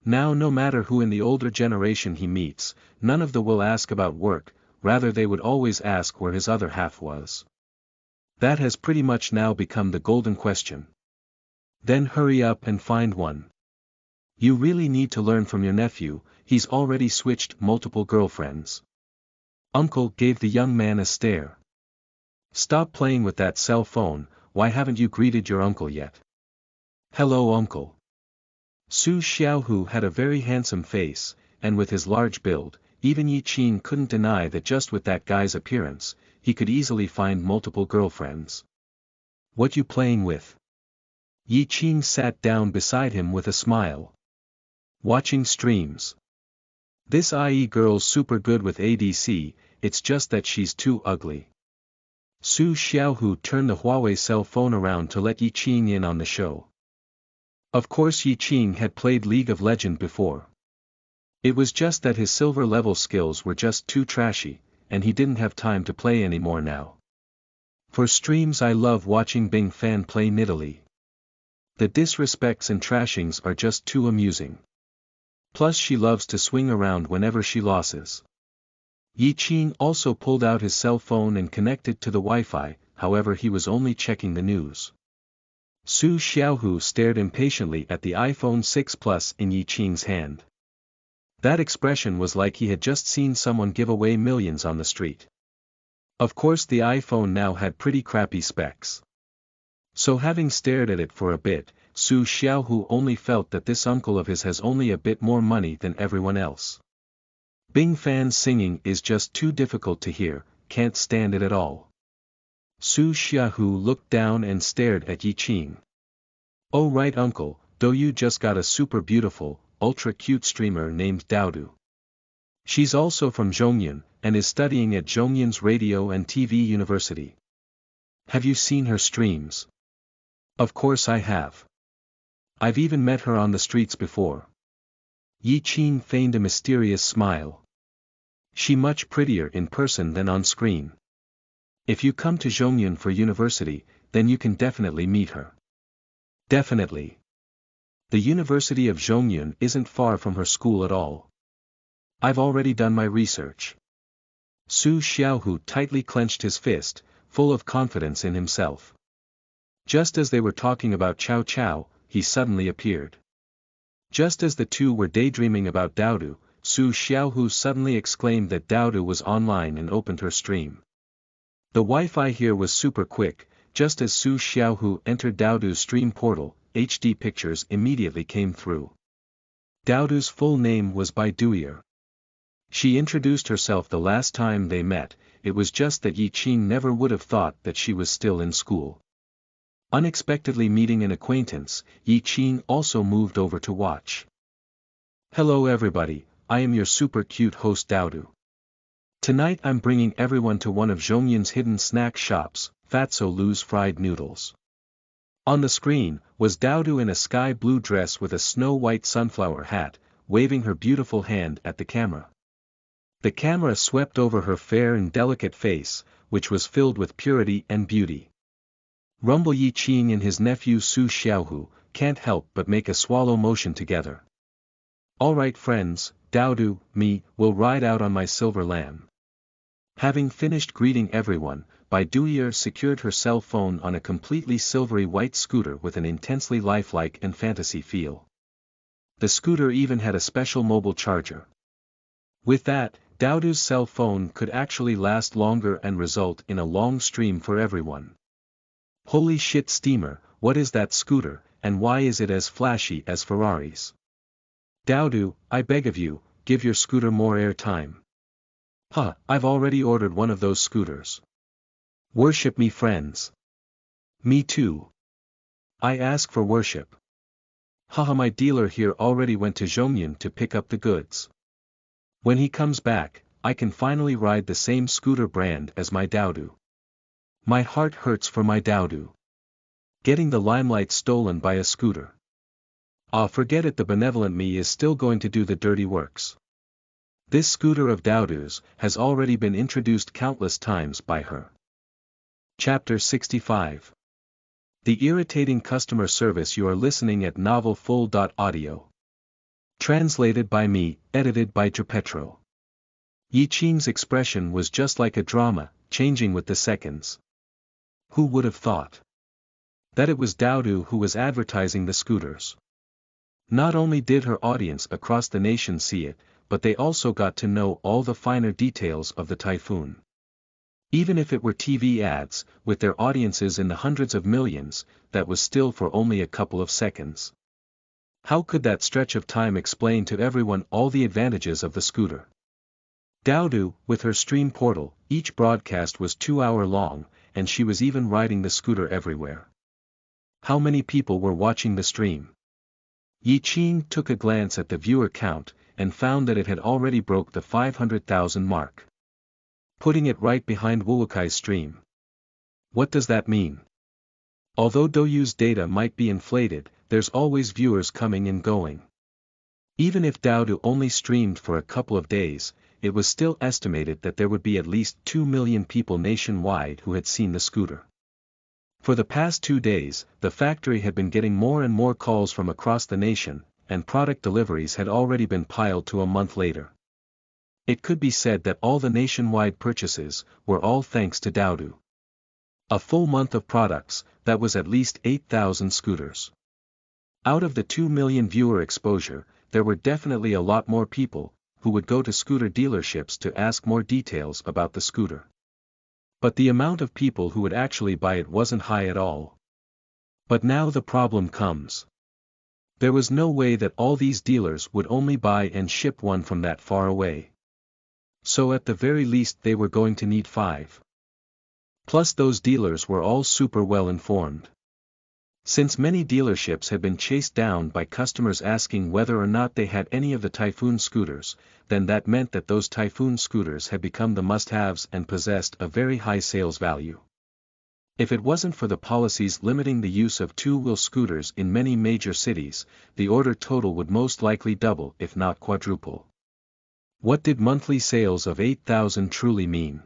Speaker 1: Now no matter who in the older generation he meets, none of them will ask about work, rather they would always ask where his other half was. That has pretty much now become the golden question. Then hurry up and find one. You really need to learn from your nephew, he's already switched multiple girlfriends. Uncle gave the young man a stare. Stop playing with that cell phone, why haven't you greeted your uncle yet? Hello uncle. Su Xiaohu had a very handsome face, and with his large build, even Yi Qing couldn't deny that just with that guy's appearance, he could easily find multiple girlfriends. What you playing with? Yi Qing sat down beside him with a smile. Watching streams. This IE girl's super good with ADC, it's just that she's too ugly. Su Xiaohu turned the Huawei cell phone around to let Yi Qing in on the show. Of course Yi Qing had played League of Legends before. It was just that his silver level skills were just too trashy, and he didn't have time to play anymore now. For streams I love watching Bing Fan play Nidalee. The disrespects and trashings are just too amusing. Plus she loves to swing around whenever she loses. Yi Qing also pulled out his cell phone and connected to the Wi-Fi, however he was only checking the news. Su Xiaohu stared impatiently at the iPhone 6 Plus in Yi Qing's hand. That expression was like he had just seen someone give away millions on the street. Of course the iPhone now had pretty crappy specs. So having stared at it for a bit, Su Xiaohu only felt that this uncle of his has only a bit more money than everyone else. Bing Fan's singing is just too difficult to hear, can't stand it at all. Su Xiaohu looked down and stared at Yi Qing. Oh right uncle, Douyu just got a super beautiful, ultra cute streamer named Daodu. She's also from Zhongyun, and is studying at Zhongyun's Radio and TV University. Have you seen her streams? Of course I have. I've even met her on the streets before. Yi Qing feigned a mysterious smile. She much prettier in person than on screen. If you come to Zhongyun for university, then you can definitely meet her. Definitely. The University of Zhongyun isn't far from her school at all. I've already done my research. Su Xiaohu tightly clenched his fist, full of confidence in himself. Just as they were talking about Cao Cao, he suddenly appeared. Just as the two were daydreaming about Daodu, Su Xiaohu suddenly exclaimed that Daodu was online and opened her stream. The Wi-Fi here was super quick, just as Su Xiaohu entered Daodu's stream portal, HD pictures immediately came through. Daodu's full name was Bai Duier. She introduced herself the last time they met, it was just that Yi Qing never would have thought that she was still in school. Unexpectedly meeting an acquaintance, Yi Qing also moved over to watch. Hello everybody, I am your super cute host Daodu. Tonight I'm bringing everyone to one of Zhongyun's hidden snack shops, Fatso Lu's Fried Noodles. On the screen, was Daodu in a sky blue dress with a snow-white sunflower hat, waving her beautiful hand at the camera. The camera swept over her fair and delicate face, which was filled with purity and beauty. Rumble Yi Qing and his nephew Su Xiaohu can't help but make a swallow motion together. Alright friends, Daodu, me, will ride out on my silver lamb. Having finished greeting everyone, Bai Duier secured her cell phone on a completely silvery white scooter with an intensely lifelike and fantasy feel. The scooter even had a special mobile charger. With that, Daodu's cell phone could actually last longer and result in a long stream for everyone. Holy shit steamer, what is that scooter, and why is it as flashy as Ferraris? Daodu, I beg of you, give your scooter more air time. Huh, I've already ordered one of those scooters. Worship me friends. Me too. I ask for worship. Haha my dealer here already went to Zhongyun to pick up the goods. When he comes back, I can finally ride the same scooter brand as my Daodu. My heart hurts for my Daodu. Getting the limelight stolen by a scooter. Forget it, the benevolent me is still going to do the dirty works. This scooter of Daodu's has already been introduced countless times by her. Chapter 65. The irritating customer service. You are listening at novelfull.audio. Translated by me, edited by Tripetro. Yi Qing's expression was just like a drama, changing with the seconds. Who would have thought that it was Daodu who was advertising the scooters? Not only did her audience across the nation see it, but they also got to know all the finer details of the typhoon. Even if it were TV ads, with their audiences in the hundreds of millions, that was still for only a couple of seconds. How could that stretch of time explain to everyone all the advantages of the scooter? Daodu, with her stream portal, each broadcast was 2 hours long, and she was even riding the scooter everywhere. How many people were watching the stream? Yi Qing took a glance at the viewer count, and found that it had already broke the 500,000 mark. Putting it right behind Wuwukai's stream. What does that mean? Although Douyu's data might be inflated, there's always viewers coming and going. Even if Daodu only streamed for a couple of days, it was still estimated that there would be at least 2 million people nationwide who had seen the scooter. For the past 2 days, the factory had been getting more and more calls from across the nation, and product deliveries had already been piled to a month later. It could be said that all the nationwide purchases were all thanks to Daodu. A full month of products, that was at least 8,000 scooters. Out of the 2 million viewer exposure, there were definitely a lot more people who would go to scooter dealerships to ask more details about the scooter. But the amount of people who would actually buy it wasn't high at all. But now the problem comes. There was no way that all these dealers would only buy and ship one from that far away. So at the very least they were going to need 5. Plus those dealers were all super well informed. Since many dealerships had been chased down by customers asking whether or not they had any of the Typhoon scooters, then that meant that those Typhoon scooters had become the must-haves and possessed a very high sales value. If it wasn't for the policies limiting the use of two-wheel scooters in many major cities, the order total would most likely double if not quadruple. What did monthly sales of 8,000 truly mean?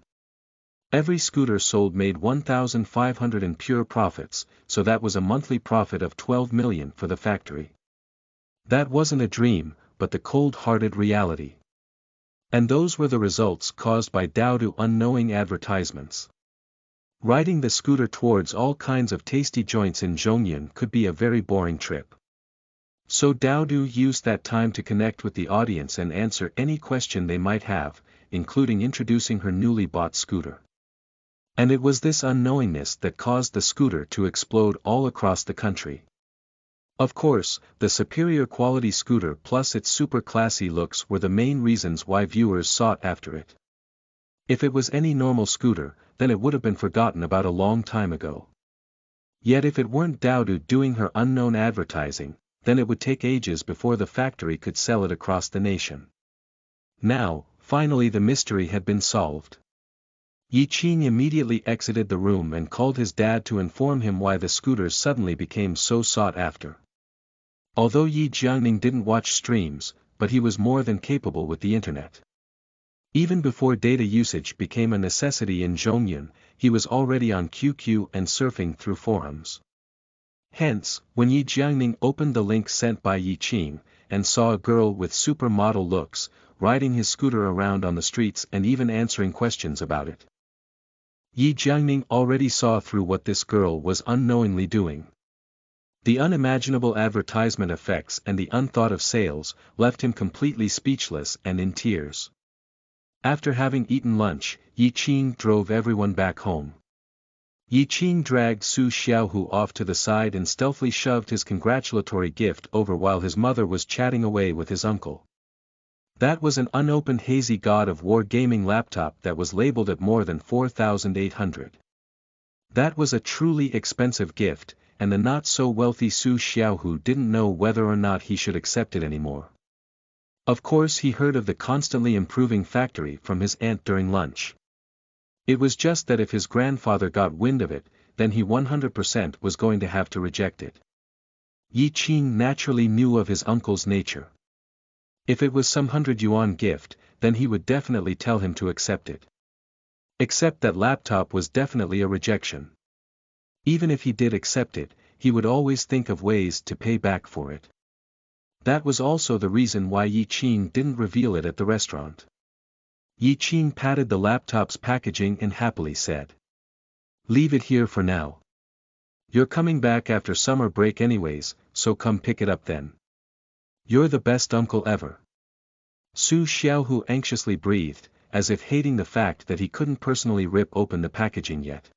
Speaker 1: Every scooter sold made 1,500 in pure profits, so that was a monthly profit of 12 million for the factory. That wasn't a dream, but the cold-hearted reality. And those were the results caused by Daodu unknowing advertisements. Riding the scooter towards all kinds of tasty joints in Zhongyun could be a very boring trip. So Daodu used that time to connect with the audience and answer any question they might have, including introducing her newly bought scooter. And it was this unknowingness that caused the scooter to explode all across the country. Of course, the superior quality scooter plus its super classy looks were the main reasons why viewers sought after it. If it was any normal scooter, then it would have been forgotten about a long time ago. Yet if it weren't Daodu doing her unknown advertising, then it would take ages before the factory could sell it across the nation. Now, finally the mystery had been solved. Yi Qing immediately exited the room and called his dad to inform him why the scooters suddenly became so sought after. Although Yi Jiangning didn't watch streams, but he was more than capable with the internet. Even before data usage became a necessity in Zhongyun, he was already on QQ and surfing through forums. Hence, when Yi Jiangning opened the link sent by Yi Qing, and saw a girl with supermodel looks, riding his scooter around on the streets and even answering questions about it, Yi Jiangning already saw through what this girl was unknowingly doing. The unimaginable advertisement effects and the unthought of sales left him completely speechless and in tears. After having eaten lunch, Yi Qing drove everyone back home. Yi Qing dragged Su Xiaohu off to the side and stealthily shoved his congratulatory gift over while his mother was chatting away with his uncle. That was an unopened hazy God of War gaming laptop that was labeled at more than 4,800. That was a truly expensive gift, and the not-so-wealthy Su Xiaohu didn't know whether or not he should accept it anymore. Of course he heard of the constantly improving factory from his aunt during lunch. It was just that if his grandfather got wind of it, then he 100% was going to have to reject it. Yi Qing naturally knew of his uncle's nature. If it was some 100 yuan gift, then he would definitely tell him to accept it. Except that laptop was definitely a rejection. Even if he did accept it, he would always think of ways to pay back for it. That was also the reason why Yi Qing didn't reveal it at the restaurant. Yi Qing patted the laptop's packaging and happily said. Leave it here for now. You're coming back after summer break anyways, so come pick it up then. You're the best uncle ever. Su Xiaohu anxiously breathed, as if hating the fact that he couldn't personally rip open the packaging yet.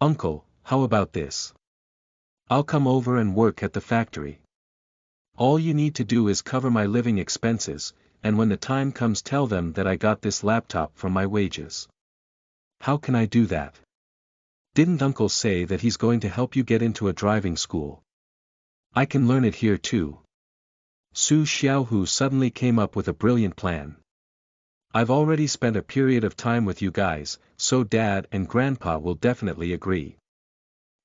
Speaker 1: Uncle, how about this? I'll come over and work at the factory. All you need to do is cover my living expenses, and when the time comes tell them that I got this laptop from my wages. How can I do that? Didn't Uncle say that he's going to help you get into a driving school? I can learn it here too. Su Xiaohu suddenly came up with a brilliant plan. I've already spent a period of time with you guys, so Dad and Grandpa will definitely agree.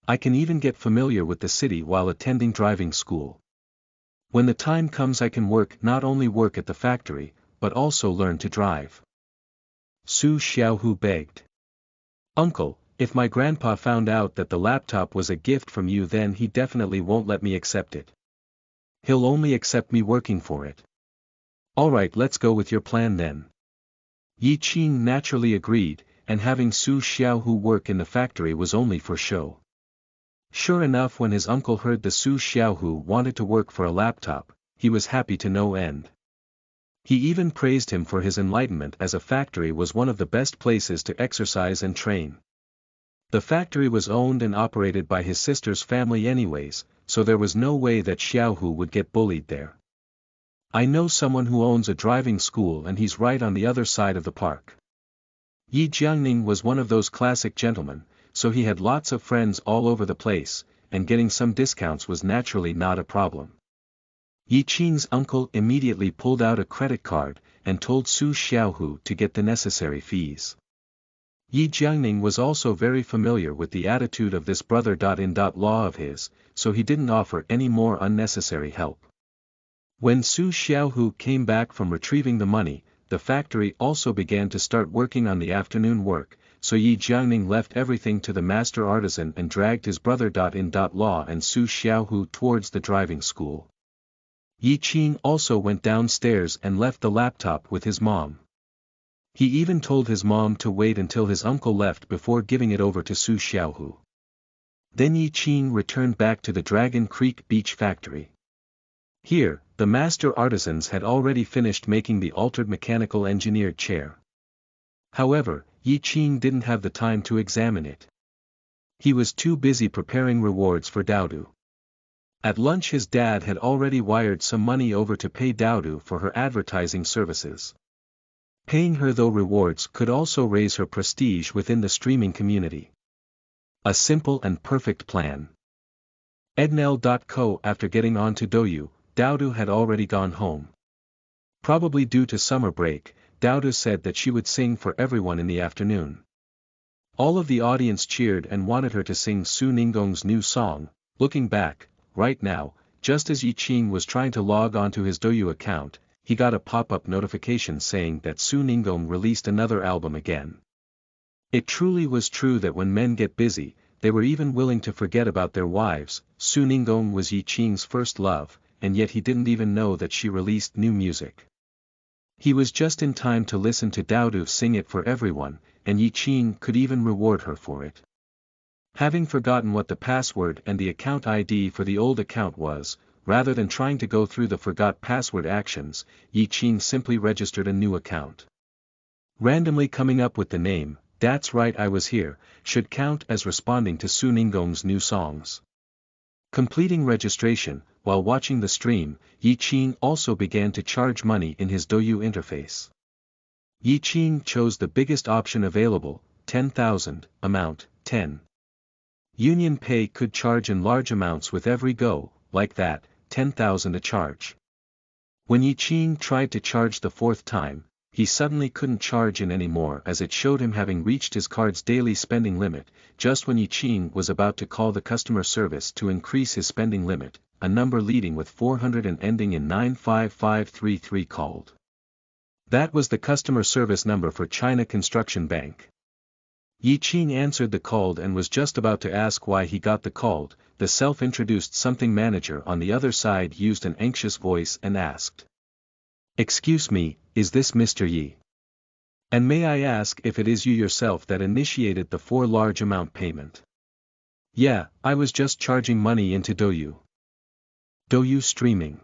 Speaker 1: I can even get familiar with the city while attending driving school. When the time comes I can not only work at the factory, but also learn to drive. Su Xiaohu begged. Uncle, if my grandpa found out that the laptop was a gift from you then he definitely won't let me accept it. He'll only accept me working for it. Alright, let's go with your plan then. Yi Qing naturally agreed, and having Su Xiaohu work in the factory was only for show. Sure enough, when his uncle heard the Su Xiaohu wanted to work for a laptop, he was happy to no end. He even praised him for his enlightenment, as a factory was one of the best places to exercise and train. The factory was owned and operated by his sister's family anyways, so there was no way that Xiaohu would get bullied there. I know someone who owns a driving school and he's right on the other side of the park. Yi Jiangning was one of those classic gentlemen, so he had lots of friends all over the place, and getting some discounts was naturally not a problem. Yi Qing's uncle immediately pulled out a credit card, and told Su Xiaohu to get the necessary fees. Yi Jiangning was also very familiar with the attitude of this brother-in-law of his, so he didn't offer any more unnecessary help. When Su Xiaohu came back from retrieving the money, the factory also began to start working on the afternoon work, so Yi Jiangning left everything to the master artisan and dragged his brother-in-law and Su Xiaohu towards the driving school. Yi Qing also went downstairs and left the laptop with his mom. He even told his mom to wait until his uncle left before giving it over to Su Xiaohu. Then Yi Qing returned back to the Dragon Creek Beach factory. Here, the master artisans had already finished making the altered mechanical engineered chair. However, Yi Qing didn't have the time to examine it. He was too busy preparing rewards for Daodu. At lunch his dad had already wired some money over to pay Daodu for her advertising services. Paying her though rewards could also raise her prestige within the streaming community. A simple and perfect plan. Ednel.co. After getting on to Douyu, Daodu had already gone home. Probably due to summer break, Daodu said that she would sing for everyone in the afternoon. All of the audience cheered and wanted her to sing Su Ningong's new song. Looking back, right now, just as Yi Qing was trying to log onto his Douyu account, he got a pop-up notification saying that Su Ningong released another album again. It truly was true that when men get busy, they were even willing to forget about their wives. Su Ningong was Yi Qing's first love, and yet he didn't even know that she released new music. He was just in time to listen to Daodu sing it for everyone, and Yi Qing could even reward her for it. Having forgotten what the password and the account ID for the old account was, rather than trying to go through the forgot password actions, Yi Qing simply registered a new account. Randomly coming up with the name, "That's Right I Was Here," should count as responding to Su Ningong's new songs. Completing registration, while watching the stream, Yi Qing also began to charge money in his Douyu interface. Yi Qing chose the biggest option available, 10,000, amount, 10. Union Pay could charge in large amounts with every go, like that, 10,000 a charge. When Yi Qing tried to charge the fourth time, he suddenly couldn't charge in anymore as it showed him having reached his card's daily spending limit. Just when Yi Qing was about to call the customer service to increase his spending limit, a number leading with 400 and ending in 95533 called. That was the customer service number for China Construction Bank. Yi Qing answered the call and was just about to ask why he got the call. The self-introduced something manager on the other side used an anxious voice and asked. "Excuse me, is this Mr. Yi? And may I ask if it is you yourself that initiated the 4 large amount payment?" "Yeah, I was just charging money into Douyu." "Douyu streaming."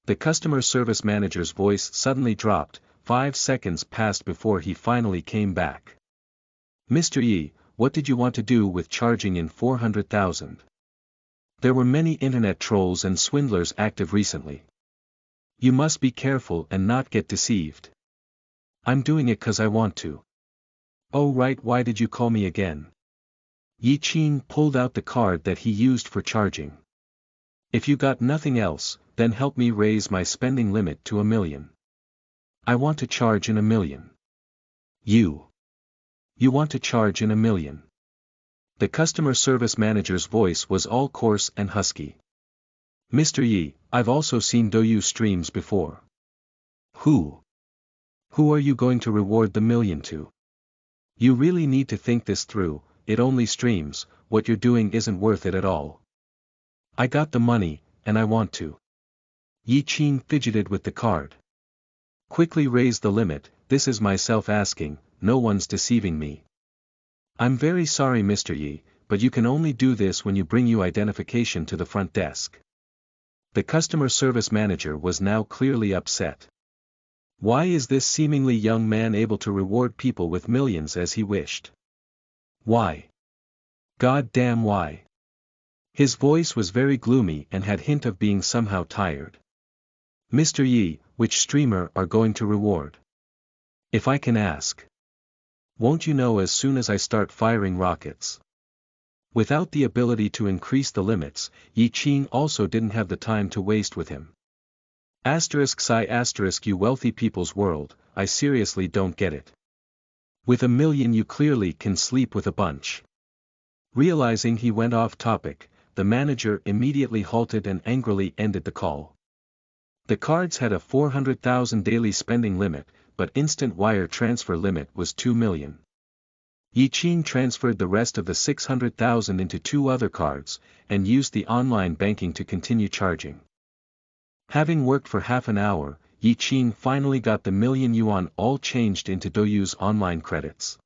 Speaker 1: The customer service manager's voice suddenly dropped. 5 seconds passed before he finally came back. "Mr. Yi, what did you want to do with charging in 400,000? There were many internet trolls and swindlers active recently. You must be careful and not get deceived." "I'm doing it 'cause I want to." "Oh right, why did you call me again?" Yi Qing pulled out the card that he used for charging. "If you got nothing else, then help me raise my spending limit to 1 million. I want to charge in 1 million. You want to charge in 1 million. The customer service manager's voice was all coarse and husky. "Mr. Yi, I've also seen Douyu streams before." Who are you going to reward the million to? You really need to think this through. It only streams, what you're doing isn't worth it at all. I got the money, and I want to. Yi Qing fidgeted with the card. "Quickly raise the limit, this is myself asking, no one's deceiving me." "I'm very sorry Mr. Yi, but you can only do this when you bring your identification to the front desk." The customer service manager was now clearly upset. Why is this seemingly young man able to reward people with millions as he wished? Why? God damn why? His voice was very gloomy and had hint of being somehow tired. "Mr. Yi, which streamer are going to reward? If I can ask. Won't you know as soon as I start firing rockets?" Without the ability to increase the limits, Yi Qing also didn't have the time to waste with him. ****** You wealthy people's world, I seriously don't get it. With 1 million you clearly can sleep with a bunch. Realizing he went off topic, the manager immediately halted and angrily ended the call. The cards had a 400,000 daily spending limit, but instant wire transfer limit was 2 million. Yi Qing transferred the rest of the 600,000 into 2 other cards, and used the online banking to continue charging. Having worked for half an hour, Yi Qing finally got the million yuan all changed into Douyu's online credits.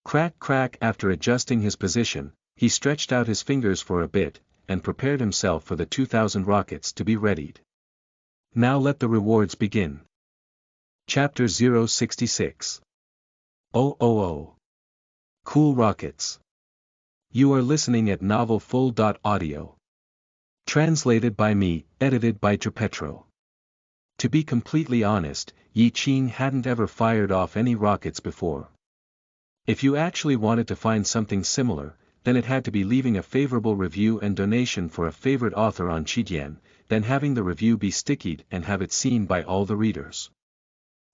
Speaker 1: Crack crack. After adjusting his position, he stretched out his fingers for a bit, and prepared himself for the 2,000 rockets to be readied. Now let the rewards begin. Chapter 066. Oh. Cool rockets. You are listening at novelfull.audio. Translated by me, edited by Trapetro. To be completely honest, Yi Qing hadn't ever fired off any rockets before. If you actually wanted to find something similar, then it had to be leaving a favorable review and donation for a favorite author on Qidian, then having the review be stickied and have it seen by all the readers.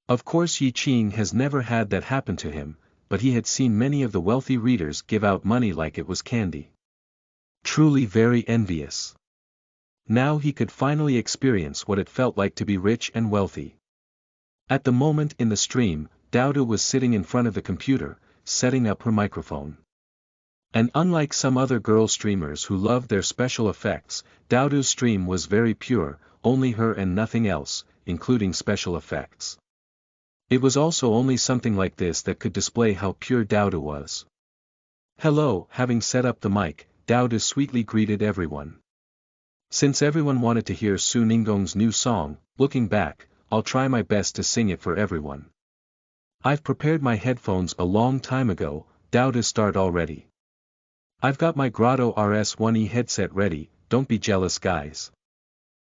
Speaker 1: Of course Yi Qing has never had that happen to him, but he had seen many of the wealthy readers give out money like it was candy. Truly very envious. Now he could finally experience what it felt like to be rich and wealthy. At the moment in the stream, Doudu was sitting in front of the computer, setting up her microphone. And unlike some other girl streamers who loved their special effects, Doudu's stream was very pure, only her and nothing else, including special effects. It was also only something like this that could display how pure Doudu was. "Hello," having set up the mic, Doudu sweetly greeted everyone. Since everyone wanted to hear Su Ningong's new song, Looking Back, I'll try my best to sing it for everyone. I've prepared my headphones a long time ago, Doudu start already. I've got my Grotto RS1E headset ready, don't be jealous guys.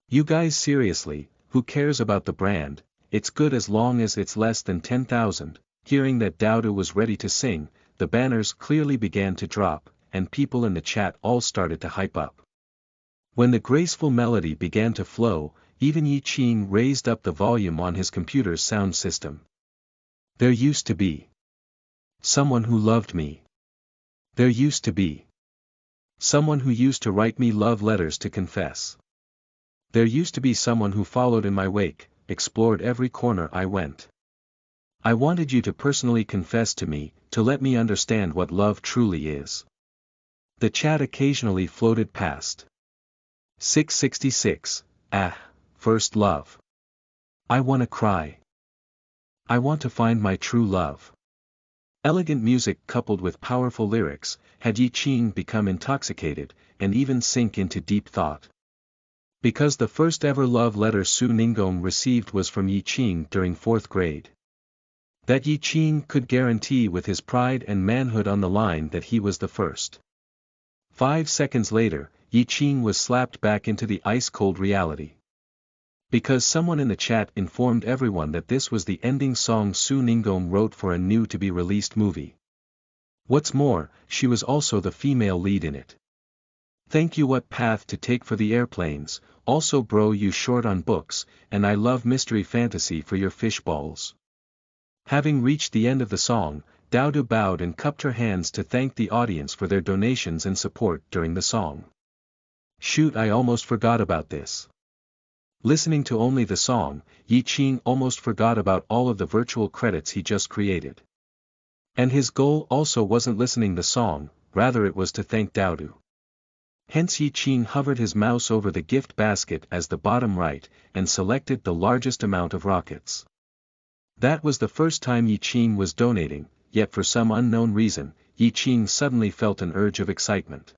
Speaker 1: You guys seriously, who cares about the brand, it's good as long as it's less than 10,000. Hearing that Doudu was ready to sing, the banners clearly began to drop, and people in the chat all started to hype up. When the graceful melody began to flow, even Yi Qing raised up the volume on his computer's sound system. There used to be someone who loved me. There used to be someone who used to write me love letters to confess. There used to be someone who followed in my wake, explored every corner I went. I wanted you to personally confess to me, to let me understand what love truly is. The chat occasionally floated past. 666, first love. I wanna cry. I want to find my true love. Elegant music coupled with powerful lyrics, had Yi Qing become intoxicated, and even sink into deep thought. Because the first ever love letter Su Ningong received was from Yi Qing during 4th grade. That Yi Qing could guarantee with his pride and manhood on the line that he was the first. 5 seconds later, Yi Qing was slapped back into the ice-cold reality. Because someone in the chat informed everyone that this was the ending song Su Ningong wrote for a new-to-be-released movie. What's more, she was also the female lead in it. Thank you. What path to take for the airplanes, also bro you short on books, and I love mystery fantasy for your fish balls. Having reached the end of the song, Dowdu bowed and cupped her hands to thank the audience for their donations and support during the song. Shoot, I almost forgot about this. Listening to only the song, Yi Qing almost forgot about all of the virtual credits he just created. And his goal also wasn't listening the song, rather it was to thank Dowdu. Hence Yi Qing hovered his mouse over the gift basket as the bottom right, and selected the largest amount of rockets. That was the first time Yi Qing was donating, yet for some unknown reason, Yi Qing suddenly felt an urge of excitement.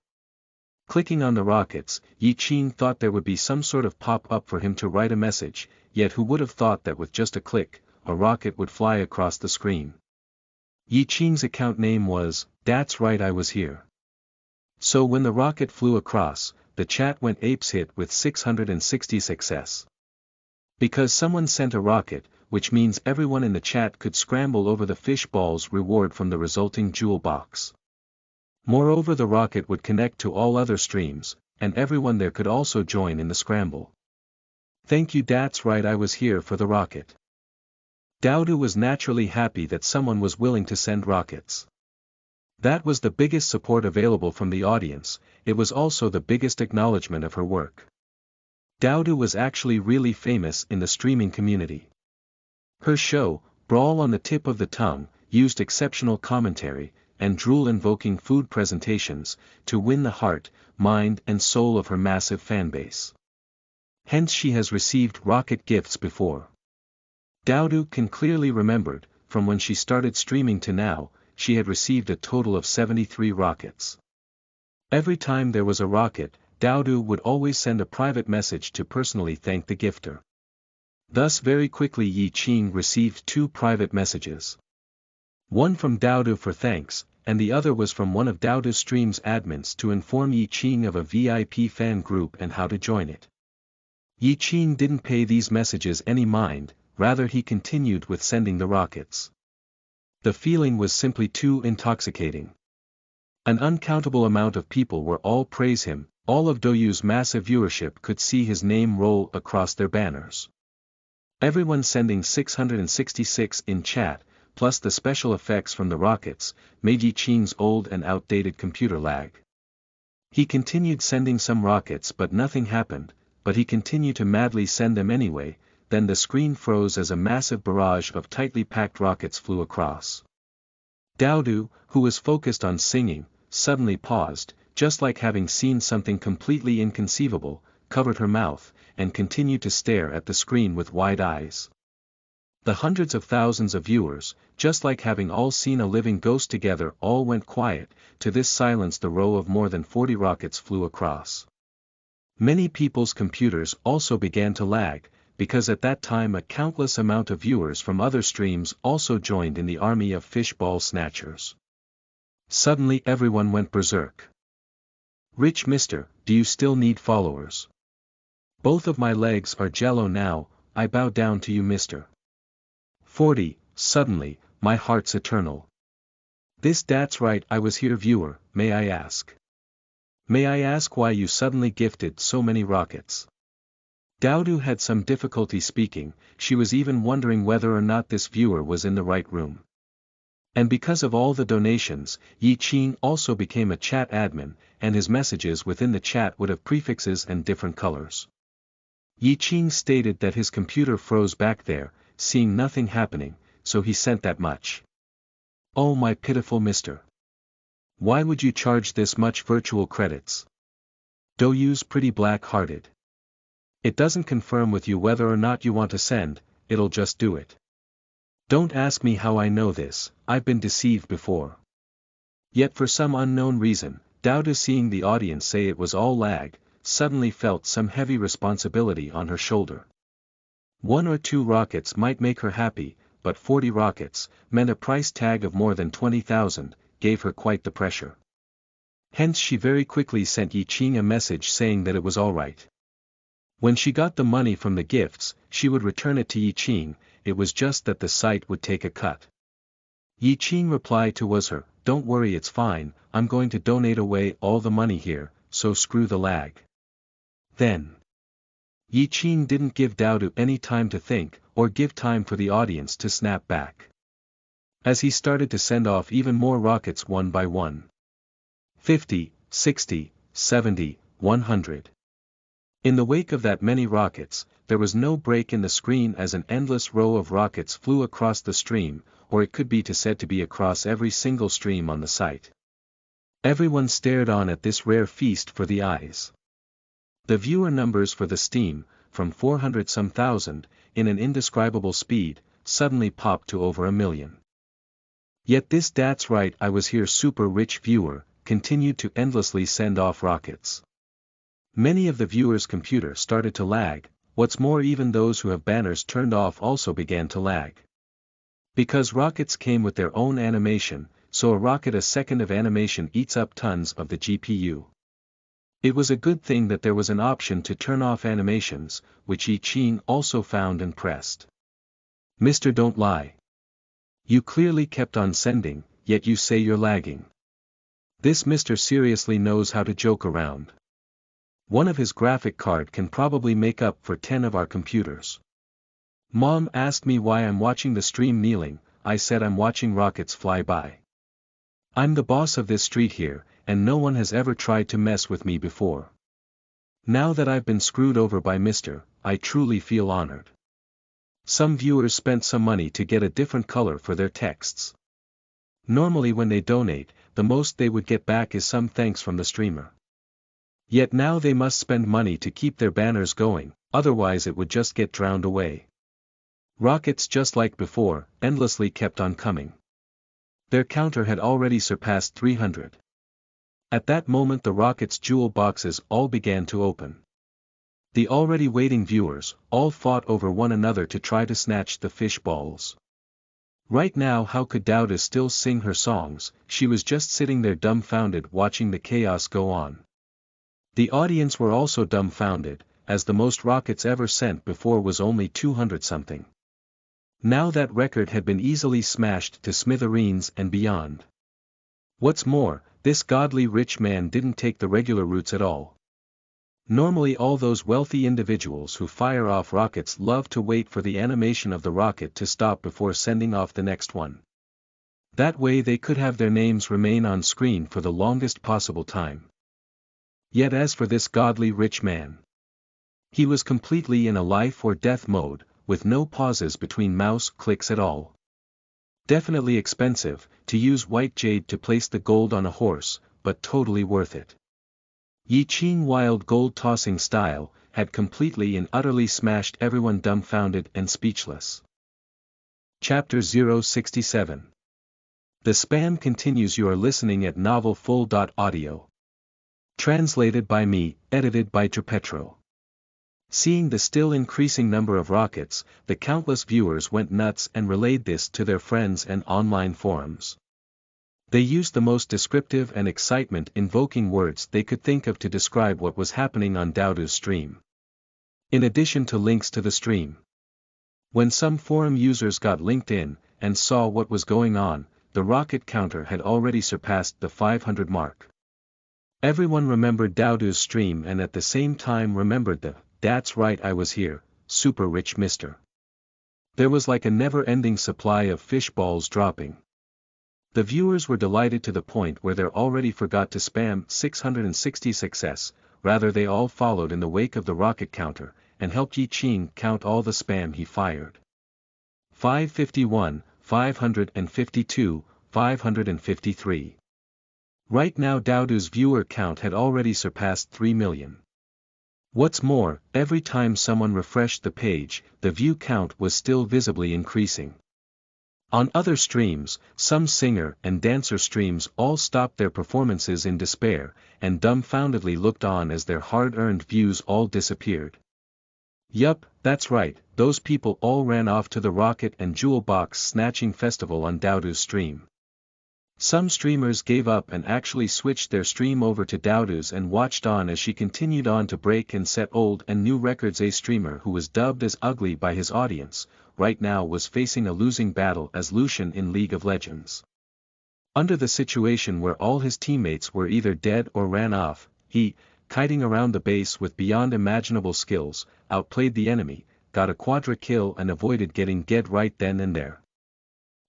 Speaker 1: Clicking on the rockets, Yi Qing thought there would be some sort of pop-up for him to write a message, yet who would have thought that with just a click, a rocket would fly across the screen. Yi Qing's account name was, "That's right, I was here." So when the rocket flew across, the chat went apeshit with 660 success. Because someone sent a rocket, which means everyone in the chat could scramble over the fish balls reward from the resulting jewel box. Moreover, the rocket would connect to all other streams, and everyone there could also join in the scramble. Thank you, that's right, I was here for the rocket. Dowdu was naturally happy that someone was willing to send rockets. That was the biggest support available from the audience, it was also the biggest acknowledgement of her work. Dowdu was actually really famous in the streaming community. Her show, Brawl on the Tip of the Tongue, used exceptional commentary, and drool-invoking food presentations, to win the heart, mind and soul of her massive fanbase. Hence she has received rocket gifts before. Dowdu can clearly remembered, from when she started streaming to now, she had received a total of 73 rockets. Every time there was a rocket, Dowdu would always send a private message to personally thank the gifter. Thus very quickly Yi Qing received 2 private messages. One from Dowdu for thanks, and the other was from one of Dowdu's stream's admins to inform Yi Qing of a VIP fan group and how to join it. Yi Qing didn't pay these messages any mind, rather he continued with sending the rockets. The feeling was simply too intoxicating. An uncountable amount of people were all praise him, all of Douyu's massive viewership could see his name roll across their banners. Everyone sending 666 in chat, plus the special effects from the rockets, made Yi Qing's old and outdated computer lag. He continued sending some rockets but nothing happened, but he continued to madly send them anyway, then the screen froze as a massive barrage of tightly packed rockets flew across. Dowdu, who was focused on singing, suddenly paused, just like having seen something completely inconceivable, covered her mouth, and continued to stare at the screen with wide eyes. The hundreds of thousands of viewers, just like having all seen a living ghost together, all went quiet. To this silence the row of more than 40 rockets flew across. Many people's computers also began to lag, because at that time a countless amount of viewers from other streams also joined in the army of fish ball snatchers. Suddenly everyone went berserk. "Rich mister, do you still need followers? Both of my legs are jello now, I bow down to you mister." 40, suddenly, my heart's eternal. That's right, I was here viewer, may I ask? May I ask why you suddenly gifted so many rockets? Dowdu had some difficulty speaking, she was even wondering whether or not this viewer was in the right room. And because of all the donations, Yi Qing also became a chat admin, and his messages within the chat would have prefixes and different colors. Yi Qing stated that his computer froze back there, seeing nothing happening, so he sent that much. Oh my pitiful mister. Why would you charge this much virtual credits? Doyu's pretty black-hearted. It doesn't confirm with you whether or not you want to send, it'll just do it. Don't ask me how I know this, I've been deceived before. Yet for some unknown reason, Dowda, seeing the audience say it was all lag, suddenly felt some heavy responsibility on her shoulder. 1 or 2 rockets might make her happy, but 40 rockets, meant a price tag of more than 20,000, gave her quite the pressure. Hence she very quickly sent Yi Qing a message saying that it was alright. When she got the money from the gifts, she would return it to Yi Qing, it was just that the site would take a cut. Yi Qing reply to was her, "Don't worry, it's fine, I'm going to donate away all the money here, so screw the lag." Then Yi Qing didn't give Dowdu any time to think, or give time for the audience to snap back. As he started to send off even more rockets one by one. 50, 60, 70, 100. In the wake of that many rockets, there was no break in the screen as an endless row of rockets flew across the stream, or it could be said to be across every single stream on the site. Everyone stared on at this rare feast for the eyes. The viewer numbers for the Steam, from 400-some thousand, in an indescribable speed, suddenly popped to over 1 million. Yet this "That's right, I was here" super rich viewer, continued to endlessly send off rockets. Many of the viewers' computers started to lag, what's more, even those who have banners turned off also began to lag. Because rockets came with their own animation, so a rocket a second of animation eats up tons of the GPU. It was a good thing that there was an option to turn off animations, which Yi Qing also found and pressed. "Mr. Don't lie. You clearly kept on sending, yet you say you're lagging. This Mr. seriously knows how to joke around. One of his graphic card can probably make up for 10 of our computers. Mom asked me why I'm watching the stream kneeling, I said I'm watching rockets fly by. I'm the boss of this street here, and no one has ever tried to mess with me before. Now that I've been screwed over by Mr., I truly feel honored." Some viewers spent some money to get a different color for their texts. Normally when they donate, the most they would get back is some thanks from the streamer. Yet now they must spend money to keep their banners going, otherwise it would just get drowned away. Rockets, just like before, endlessly kept on coming. Their counter had already surpassed 300. At that moment the rockets' jewel boxes all began to open. The already waiting viewers, all fought over one another to try to snatch the fish balls. Right now how could Dowda still sing her songs? She was just sitting there dumbfounded watching the chaos go on. The audience were also dumbfounded, as the most rockets ever sent before was only 200-something. Now that record had been easily smashed to smithereens and beyond. What's more, this godly rich man didn't take the regular routes at all. Normally all those wealthy individuals who fire off rockets love to wait for the animation of the rocket to stop before sending off the next one. That way they could have their names remain on screen for the longest possible time. Yet as for this godly rich man, he was completely in a life or death mode, with no pauses between mouse clicks at all. Definitely expensive, to use white jade to place the gold on a horse, but totally worth it. Yi Qing wild gold tossing style, had completely and utterly smashed everyone dumbfounded and speechless. Chapter 067. The spam continues. You are listening at novelfull.audio. Translated by me, edited by Trapetro. Seeing the still increasing number of rockets, the countless viewers went nuts and relayed this to their friends and online forums. They used the most descriptive and excitement-invoking words they could think of to describe what was happening on Dowdu's stream. In addition to links to the stream. When some forum users got linked in, and saw what was going on, the rocket counter had already surpassed the 500 mark. Everyone remembered Dowdu's stream and at the same time remembered the "That's right, I was here" super rich mister. There was like a never-ending supply of fish balls dropping. The viewers were delighted to the point where they already forgot to spam 660 success, rather they all followed in the wake of the rocket counter, and helped Yi Qing count all the spam he fired. 551, 552, 553. Right now Dowdoo's viewer count had already surpassed 3 million. What's more, every time someone refreshed the page, the view count was still visibly increasing. On other streams, some singer and dancer streams all stopped their performances in despair, and dumbfoundedly looked on as their hard-earned views all disappeared. Yup, that's right, those people all ran off to the rocket and jewel box snatching festival on Dowdoo's stream. Some streamers gave up and actually switched their stream over to Dowdoo's and watched on as she continued on to break and set old and new records. A streamer who was dubbed as ugly by his audience, right now was facing a losing battle as Lucian in League of Legends. Under the situation where all his teammates were either dead or ran off, he, kiting around the base with beyond imaginable skills, outplayed the enemy, got a quadra kill and avoided getting dead right then and there.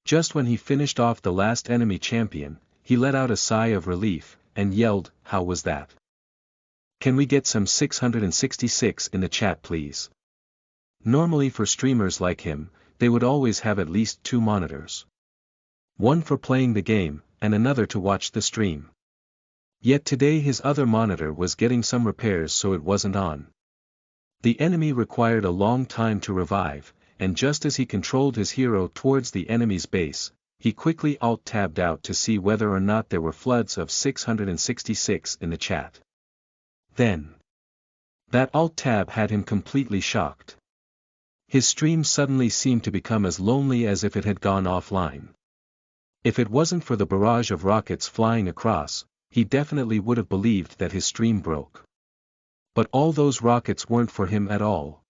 Speaker 1: Just when he finished off the last enemy champion, he let out a sigh of relief, and yelled, "How was that? Can we get some 666 in the chat please?" Normally for streamers like him, they would always have at least 2 monitors. One for playing the game, and another to watch the stream. Yet today his other monitor was getting some repairs so it wasn't on. The enemy required a long time to revive, and just as he controlled his hero towards the enemy's base, he quickly alt-tabbed out to see whether or not there were floods of 666 in the chat. Then, that alt-tab had him completely shocked. His stream suddenly seemed to become as lonely as if it had gone offline. If it wasn't for the barrage of rockets flying across, he definitely would have believed that his stream broke. But all those rockets weren't for him at all.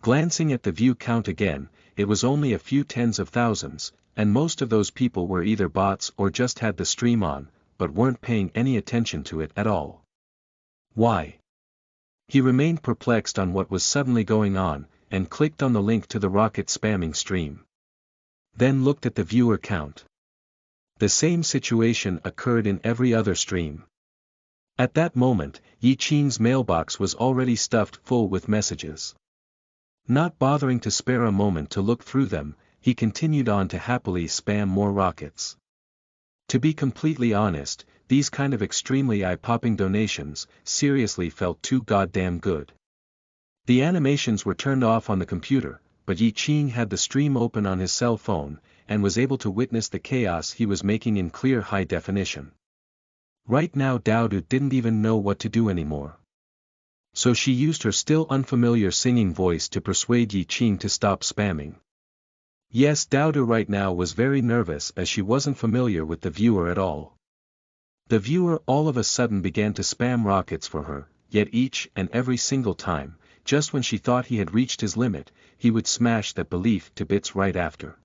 Speaker 1: Glancing at the view count again, it was only a few tens of thousands, and most of those people were either bots or just had the stream on, but weren't paying any attention to it at all. Why? He remained perplexed on what was suddenly going on, and clicked on the link to the rocket spamming stream. Then looked at the viewer count. The same situation occurred in every other stream. At that moment, Yi Qing's mailbox was already stuffed full with messages. Not bothering to spare a moment to look through them, he continued on to happily spam more rockets. To be completely honest, these kind of extremely eye-popping donations seriously felt too goddamn good. The animations were turned off on the computer, but Yi Qing had the stream open on his cell phone, and was able to witness the chaos he was making in clear high definition. Right now Dowdoo didn't even know what to do anymore. So she used her still unfamiliar singing voice to persuade Yi Qing to stop spamming. Yes, Dowdoo right now was very nervous as she wasn't familiar with the viewer at all. The viewer all of a sudden began to spam rockets for her, yet each and every single time, just when she thought he had reached his limit, he would smash that belief to bits right after.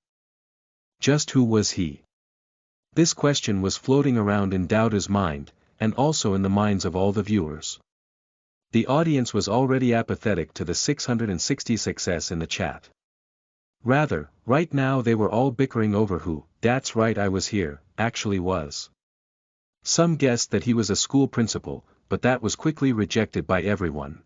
Speaker 1: Just who was he? This question was floating around in Dowdoo's mind, and also in the minds of all the viewers. The audience was already apathetic to the 666s in the chat. Rather, right now they were all bickering over who, "That's right I was here," actually was. Some guessed that he was a school principal, but that was quickly rejected by everyone.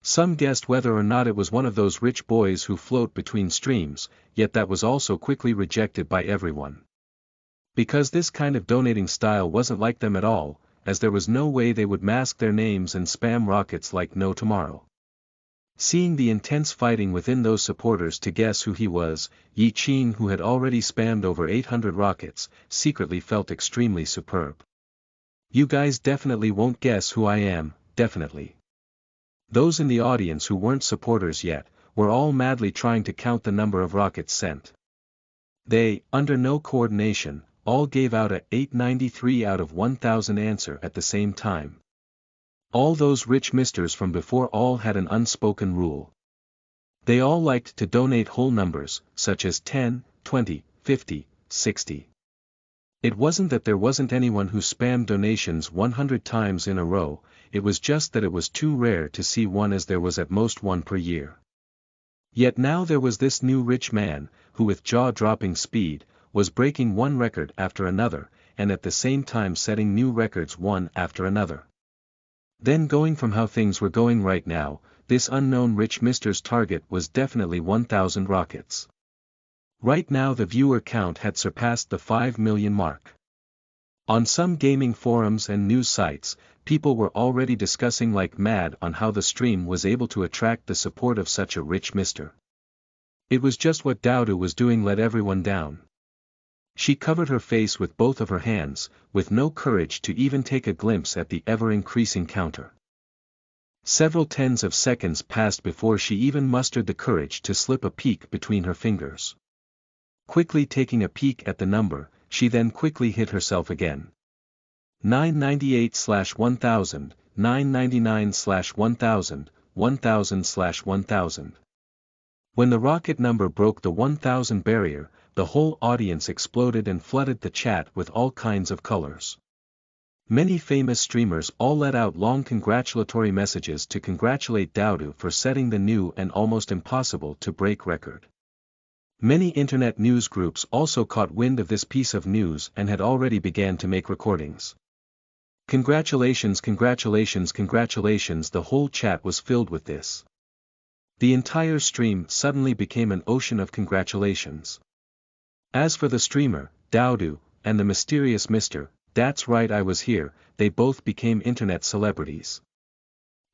Speaker 1: Some guessed whether or not it was one of those rich boys who float between streams, yet that was also quickly rejected by everyone. Because this kind of donating style wasn't like them at all, as there was no way they would mask their names and spam rockets like no tomorrow. Seeing the intense fighting within those supporters to guess who he was, Yi Qing, who had already spammed over 800 rockets, secretly felt extremely superb. You guys definitely won't guess who I am, definitely. Those in the audience who weren't supporters yet, were all madly trying to count the number of rockets sent. They, under no coordination, all gave out a 893 out of 1000 answer at the same time. All those rich misters from before all had an unspoken rule. They all liked to donate whole numbers, such as 10, 20, 50, 60. It wasn't that there wasn't anyone who spammed donations 100 times in a row, it was just that it was too rare to see one, as there was at most one per year. Yet now there was this new rich man, who with jaw-dropping speed, was breaking one record after another, and at the same time setting new records one after another. Then, going from how things were going right now, this unknown rich mister's target was definitely 1000 rockets. Right now the viewer count had surpassed the 5 million mark. On some gaming forums and news sites, people were already discussing like mad on how the stream was able to attract the support of such a rich mister. It was just what Dowdu was doing let everyone down. She covered her face with both of her hands, with no courage to even take a glimpse at the ever-increasing counter. Several tens of seconds passed before she even mustered the courage to slip a peek between her fingers. Quickly taking a peek at the number, she then quickly hit herself again. 998/1000, 999/1000, 1000/1000. When the rocket number broke the 1000 barrier, the whole audience exploded and flooded the chat with all kinds of colors. Many famous streamers all let out long congratulatory messages to congratulate Dowdu for setting the new and almost impossible to break record. Many internet news groups also caught wind of this piece of news and had already began to make recordings. Congratulations, congratulations, congratulations, the whole chat was filled with this. The entire stream suddenly became an ocean of congratulations. As for the streamer, Dowdu, and the mysterious Mr. "That's right, I was here," they both became internet celebrities.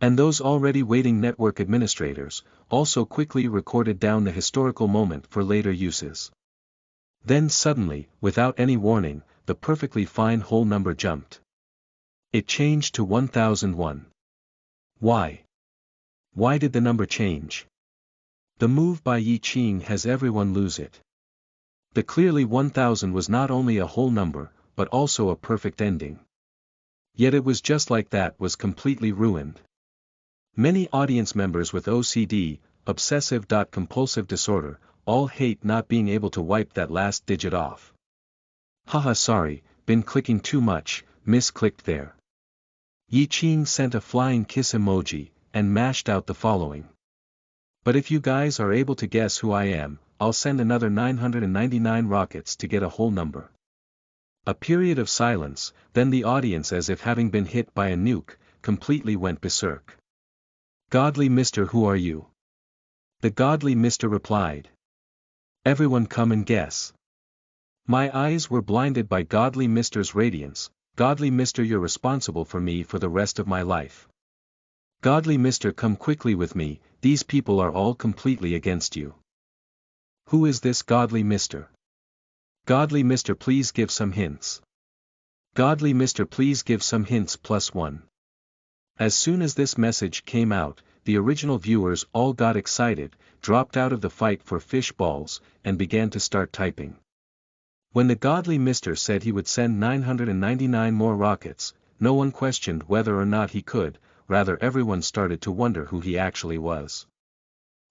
Speaker 1: And those already waiting network administrators, also quickly recorded down the historical moment for later uses. Then suddenly, without any warning, the perfectly fine whole number jumped. It changed to 1001. Why? Why did the number change? The move by Yi Qing has everyone lose it. The clearly 1000 was not only a whole number, but also a perfect ending. Yet it was just like that was completely ruined. Many audience members with OCD, obsessive-compulsive disorder, all hate not being able to wipe that last digit off. Haha, sorry, been clicking too much, misclicked there. Yi Qing sent a flying kiss emoji, and mashed out the following. But if you guys are able to guess who I am, I'll send another 999 rockets to get a whole number. A period of silence, then the audience, as if having been hit by a nuke, completely went berserk. "Godly Mister, who are you?" The godly Mister replied. "Everyone come and guess." My eyes were blinded by godly Mister's radiance. "Godly Mister, you're responsible for me for the rest of my life. Godly Mister, come quickly with me, these people are all completely against you." Who is this godly Mister? Godly Mister, please give some hints. Godly Mister, please give some hints +1. As soon as this message came out, the original viewers all got excited, dropped out of the fight for fish balls, and began to start typing. When the godly Mister said he would send 999 more rockets, no one questioned whether or not he could, rather everyone started to wonder who he actually was.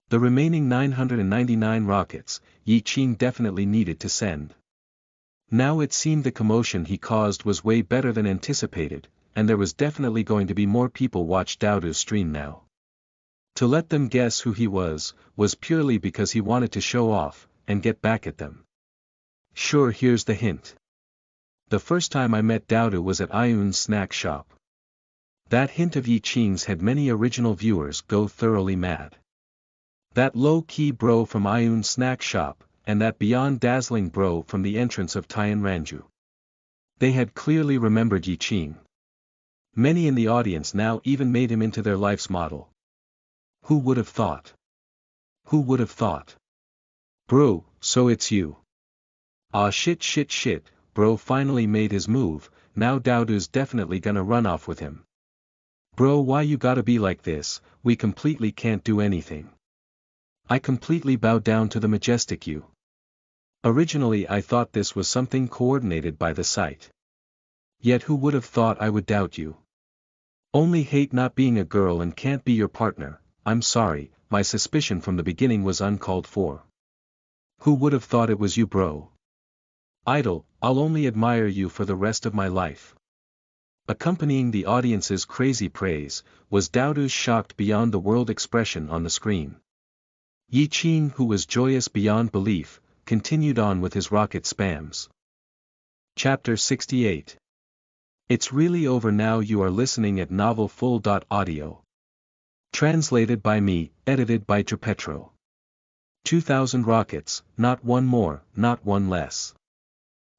Speaker 1: The remaining 999 rockets, Yi Qing definitely needed to send. Now it seemed the commotion he caused was way better than anticipated, and there was definitely going to be more people watch Dowdu's stream now. To let them guess who he was purely because he wanted to show off, and get back at them. Sure, here's the hint. The first time I met Dowdu was at Ayun's snack shop. That hint of Yi Qing's had many original viewers go thoroughly mad. That low-key bro from Ayun's snack shop, and that beyond dazzling bro from the entrance of Tian Ranju. They had clearly remembered Yi Qing. Many in the audience now even made him into their life's model. Who would have thought? Who would have thought? Bro, so it's you. Ah shit, bro finally made his move, now Dowdu's definitely gonna run off with him. Bro, why you gotta be like this, we completely can't do anything. I completely bow down to the majestic you. Originally I thought this was something coordinated by the site. Yet who would have thought I would doubt you? Only hate not being a girl and can't be your partner. I'm sorry, my suspicion from the beginning was uncalled for. Who would have thought it was you, bro? Idol, I'll only admire you for the rest of my life. Accompanying the audience's crazy praise, was Dowdu's shocked beyond the world expression on the screen. Yi Qing, who was joyous beyond belief, continued on with his rocket spams. Chapter 68. It's really over now. You are listening at novelfull.audio. Translated by me, edited by Trapetro. 2,000 rockets, not one more, not one less.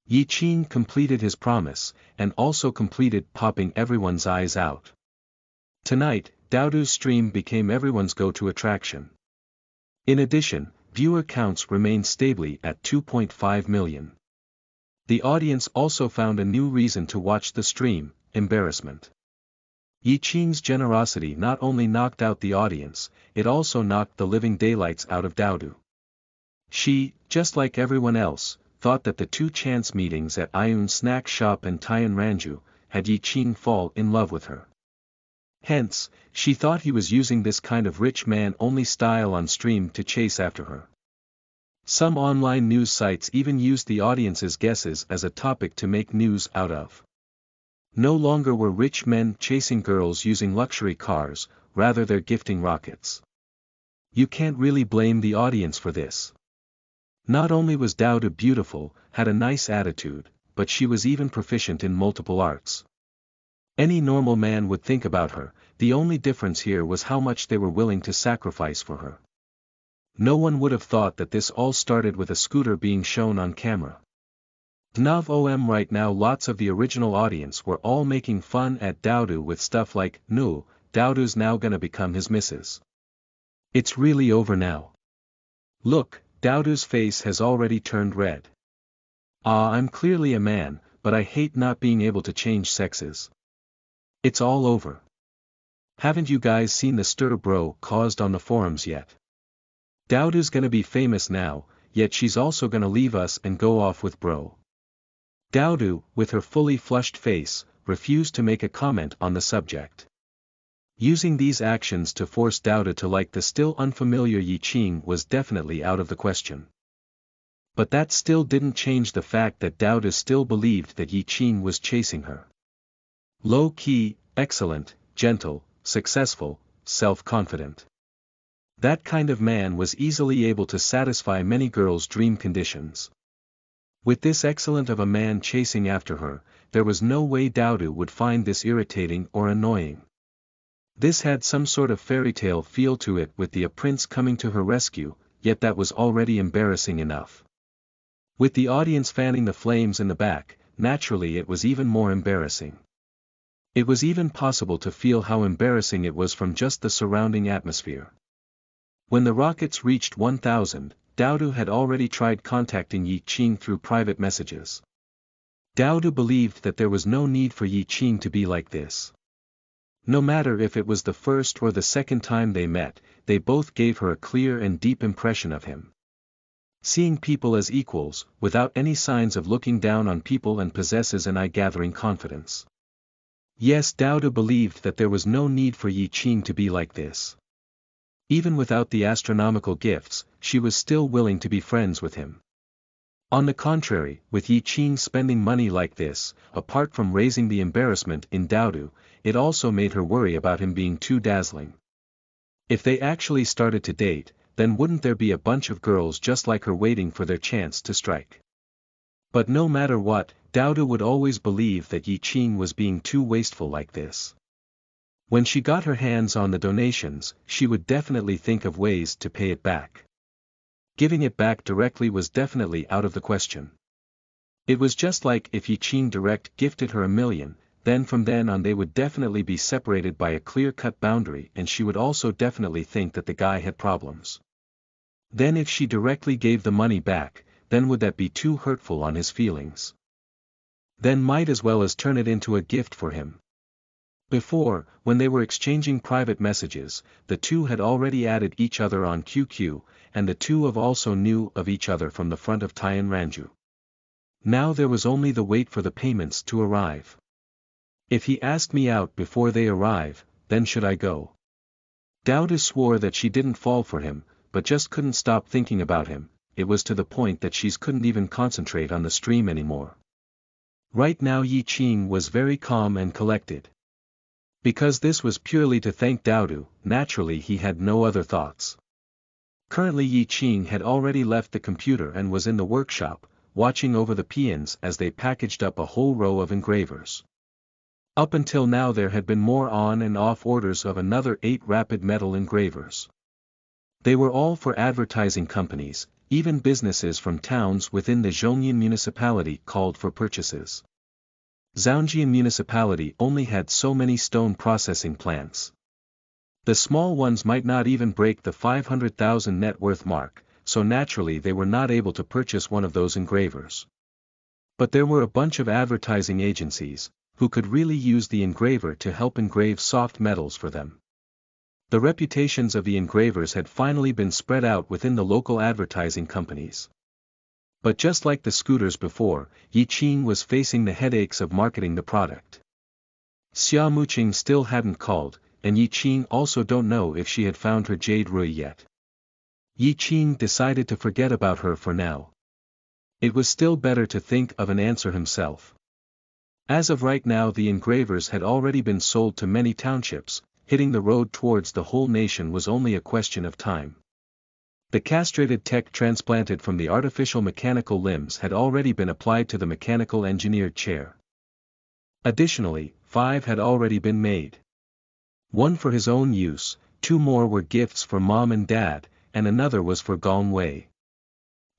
Speaker 1: Yi Qing completed his promise, and also completed popping everyone's eyes out. Tonight, Dowdu's stream became everyone's go-to attraction. In addition, viewer counts remained stably at 2.5 million. The audience also found a new reason to watch the stream: embarrassment. Yi Qing's generosity not only knocked out the audience, it also knocked the living daylights out of Dowdu. She, just like everyone else, thought that the two chance meetings at Ayun's snack shop and Tian Ranju had Yi Qing fall in love with her. Hence, she thought he was using this kind of rich man-only style on stream to chase after her. Some online news sites even used the audience's guesses as a topic to make news out of. No longer were rich men chasing girls using luxury cars, rather they're gifting rockets. You can't really blame the audience for this. Not only was Dowdu beautiful, had a nice attitude, but she was even proficient in multiple arts. Any normal man would think about her, the only difference here was how much they were willing to sacrifice for her. No one would have thought that this all started with a scooter being shown on camera. Right now lots of the original audience were all making fun at Dowdu with stuff like, "No, Dowdu's now gonna become his missus. It's really over now. Look, Dowdu's face has already turned red. I'm clearly a man, but I hate not being able to change sexes. It's all over. Haven't you guys seen the stir bro caused on the forums yet? Dowdu's gonna be famous now, yet she's also gonna leave us and go off with bro." Dowdu, with her fully flushed face, refused to make a comment on the subject. Using these actions to force Dowdu to like the still unfamiliar Yi Qing was definitely out of the question. But that still didn't change the fact that Dowdu still believed that Yi Qing was chasing her. Low-key, excellent, gentle, successful, self-confident. That kind of man was easily able to satisfy many girls' dream conditions. With this excellent of a man chasing after her, there was no way Dowdu would find this irritating or annoying. This had some sort of fairy tale feel to it with the prince coming to her rescue, yet that was already embarrassing enough. With the audience fanning the flames in the back, naturally it was even more embarrassing. It was even possible to feel how embarrassing it was from just the surrounding atmosphere. When the rockets reached 1,000, Dowdu had already tried contacting Yi Qing through private messages. Dowdu believed that there was no need for Yi Qing to be like this. No matter if it was the first or the second time they met, they both gave her a clear and deep impression of him. Seeing people as equals, without any signs of looking down on people, and possesses an eye-gathering confidence. Yes, Dowdu believed that there was no need for Yi Qing to be like this. Even without the astronomical gifts, she was still willing to be friends with him. On the contrary, with Yi Qing spending money like this, apart from raising the embarrassment in Dowdu, it also made her worry about him being too dazzling. If they actually started to date, then wouldn't there be a bunch of girls just like her waiting for their chance to strike? But no matter what, Dowdu would always believe that Yi Qing was being too wasteful like this. When she got her hands on the donations, she would definitely think of ways to pay it back. Giving it back directly was definitely out of the question. It was just like if Yi Qing direct gifted her $1 million, then from then on they would definitely be separated by a clear-cut boundary, and she would also definitely think that the guy had problems. Then if she directly gave the money back, then would that be too hurtful on his feelings? Then might as well as turn it into a gift for him. Before, when they were exchanging private messages, the two had already added each other on QQ, and the two of also knew of each other from the front of Tian Ranju. Now there was only the wait for the payments to arrive. If he asked me out before they arrive, then should I go? Dowdu swore that she didn't fall for him, but just couldn't stop thinking about him. It was to the point that she couldn't even concentrate on the stream anymore. Right now Yi Qing was very calm and collected. Because this was purely to thank Dowdu, naturally he had no other thoughts. Currently Yi Qing had already left the computer and was in the workshop, watching over the peons as they packaged up a whole row of engravers. Up until now there had been more on and off orders of another 8 rapid metal engravers. They were all for advertising companies, even businesses from towns within the Zhongyan municipality called for purchases. Zhongyan municipality only had so many stone processing plants. The small ones might not even break the 500,000 net worth mark, so naturally they were not able to purchase one of those engravers. But there were a bunch of advertising agencies, who could really use the engraver to help engrave soft metals for them. The reputations of the engravers had finally been spread out within the local advertising companies. But just like the scooters before, Yi Qing was facing the headaches of marketing the product. Xia Muqing still hadn't called, and Yi Qing also don't know if she had found her jade rui yet. Yi Qing decided to forget about her for now. It was still better to think of an answer himself. As of right now the engravers had already been sold to many townships, hitting the road towards the whole nation was only a question of time. The castrated tech transplanted from the artificial mechanical limbs had already been applied to the mechanical engineered chair. Additionally, 5 had already been made. 1 for his own use, 2 more were gifts for mom and dad, and another was for Gong Wei.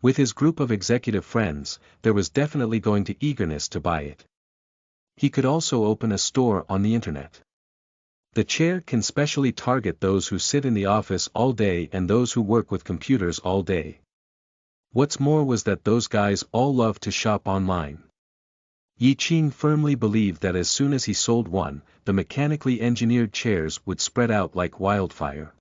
Speaker 1: With his group of executive friends, there was definitely going to eagerness to buy it. He could also open a store on the internet. The chair can specially target those who sit in the office all day and those who work with computers all day. What's more was that those guys all love to shop online. Yi Qing firmly believed that as soon as he sold one, the mechanically engineered chairs would spread out like wildfire.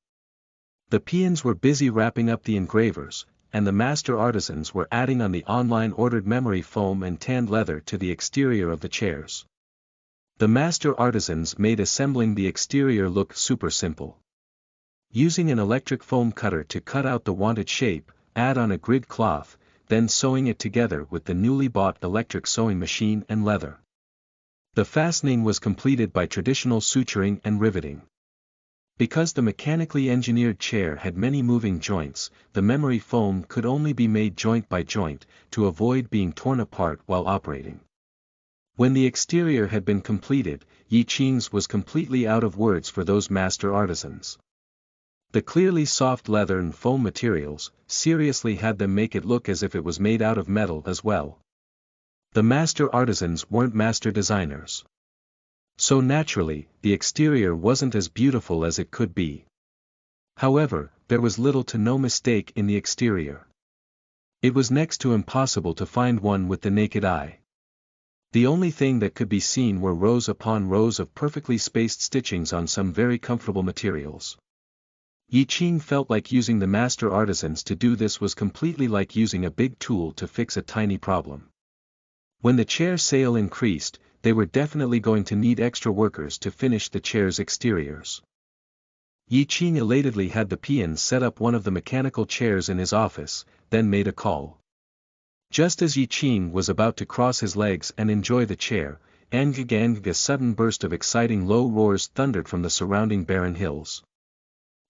Speaker 1: The peons were busy wrapping up the engravers, and the master artisans were adding on the online ordered memory foam and tanned leather to the exterior of the chairs. The master artisans made assembling the exterior look super simple. Using an electric foam cutter to cut out the wanted shape, add on a grid cloth, then sewing it together with the newly bought electric sewing machine and leather. The fastening was completed by traditional suturing and riveting. Because the mechanically engineered chair had many moving joints, the memory foam could only be made joint by joint, to avoid being torn apart while operating. When the exterior had been completed, Yi Qing's was completely out of words for those master artisans. The clearly soft leather and foam materials seriously had them make it look as if it was made out of metal as well. The master artisans weren't master designers. So naturally, the exterior wasn't as beautiful as it could be. However, there was little to no mistake in the exterior. It was next to impossible to find one with the naked eye. The only thing that could be seen were rows upon rows of perfectly spaced stitchings on some very comfortable materials. Yi Qing felt like using the master artisans to do this was completely like using a big tool to fix a tiny problem. When the chair sale increased, they were definitely going to need extra workers to finish the chair's exteriors. Yi Qing elatedly had the peons set up one of the mechanical chairs in his office, then made a call. Just as Yi Qing was about to cross his legs and enjoy the chair, a sudden burst of exciting low roars thundered from the surrounding barren hills.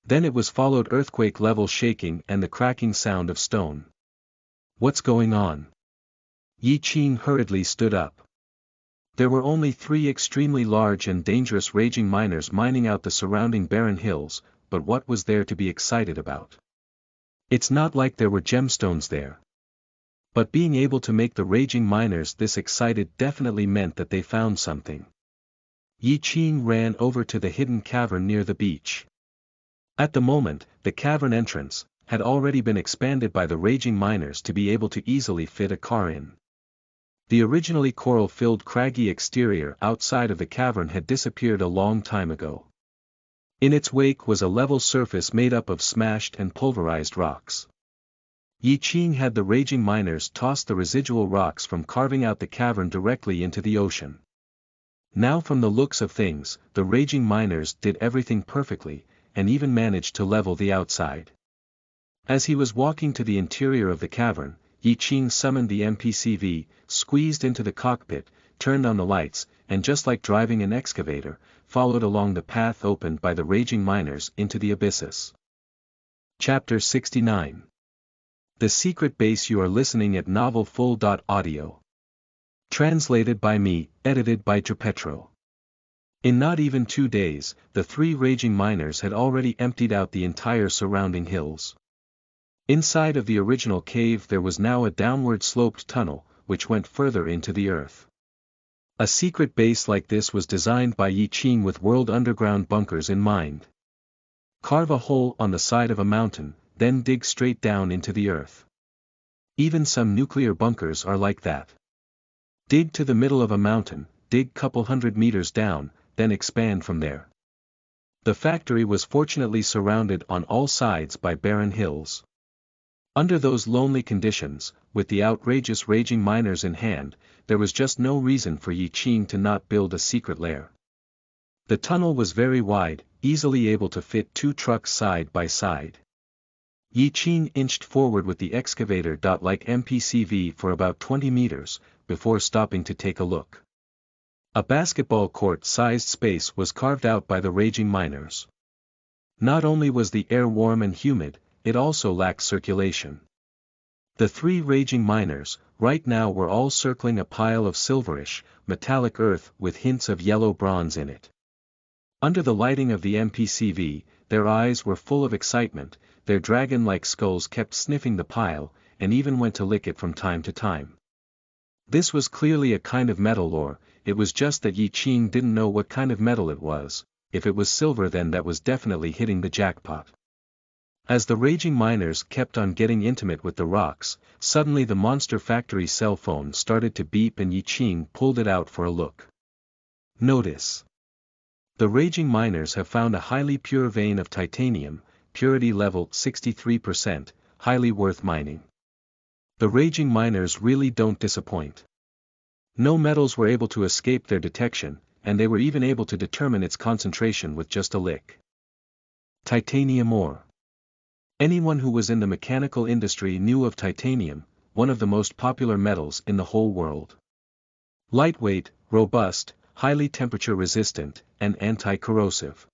Speaker 1: Then it was followed earthquake-level shaking and the cracking sound of stone. What's going on? Yi Qing hurriedly stood up. There were only 3 extremely large and dangerous raging miners mining out the surrounding barren hills, but what was there to be excited about? It's not like there were gemstones there. But being able to make the raging miners this excited definitely meant that they found something. Yi Qing ran over to the hidden cavern near the beach. At the moment, the cavern entrance had already been expanded by the raging miners to be able to easily fit a car in. The originally coral-filled craggy exterior outside of the cavern had disappeared a long time ago. In its wake was a level surface made up of smashed and pulverized rocks. Yi Qing had the raging miners toss the residual rocks from carving out the cavern directly into the ocean. Now from the looks of things, the raging miners did everything perfectly, and even managed to level the outside. As he was walking to the interior of the cavern, Yi Qing summoned the MPCV, squeezed into the cockpit, turned on the lights, and just like driving an excavator, followed along the path opened by the raging miners into the abysses. Chapter 69. The Secret Base. You are listening at novelfull.audio. Translated by me, edited by Trapetro. In not even 2 days, the three raging miners had already emptied out the entire surrounding hills. Inside of the original cave there was now a downward-sloped tunnel, which went further into the earth. A secret base like this was designed by Yi Qing with world underground bunkers in mind. Carve a hole on the side of a mountain, then dig straight down into the earth. Even some nuclear bunkers are like that. Dig to the middle of a mountain, dig couple 100 meters down, then expand from there. The factory was fortunately surrounded on all sides by barren hills. Under those lonely conditions, with the outrageous raging miners in hand, there was just no reason for Yi Qing to not build a secret lair. The tunnel was very wide, easily able to fit 2 trucks side by side. Yi Qing inched forward with the excavator. Like MPCV for about 20 meters, before stopping to take a look. A basketball court-sized space was carved out by the raging miners. Not only was the air warm and humid, it also lacked circulation. The three raging miners, right now were all circling a pile of silverish, metallic earth with hints of yellow bronze in it. Under the lighting of the MPCV, their eyes were full of excitement, their dragon-like skulls kept sniffing the pile, and even went to lick it from time to time. This was clearly a kind of metal ore, it was just that Yi Qing didn't know what kind of metal it was. If it was silver then that was definitely hitting the jackpot. As the raging miners kept on getting intimate with the rocks, suddenly the monster factory cell phone started to beep and Yi Qing pulled it out for a look. Notice. The raging miners have found a highly pure vein of titanium, purity level 63%, highly worth mining. The raging miners really don't disappoint. No metals were able to escape their detection, and they were even able to determine its concentration with just a lick. Titanium ore. Anyone who was in the mechanical industry knew of titanium, one of the most popular metals in the whole world. Lightweight, robust, highly temperature-resistant, and anti-corrosive.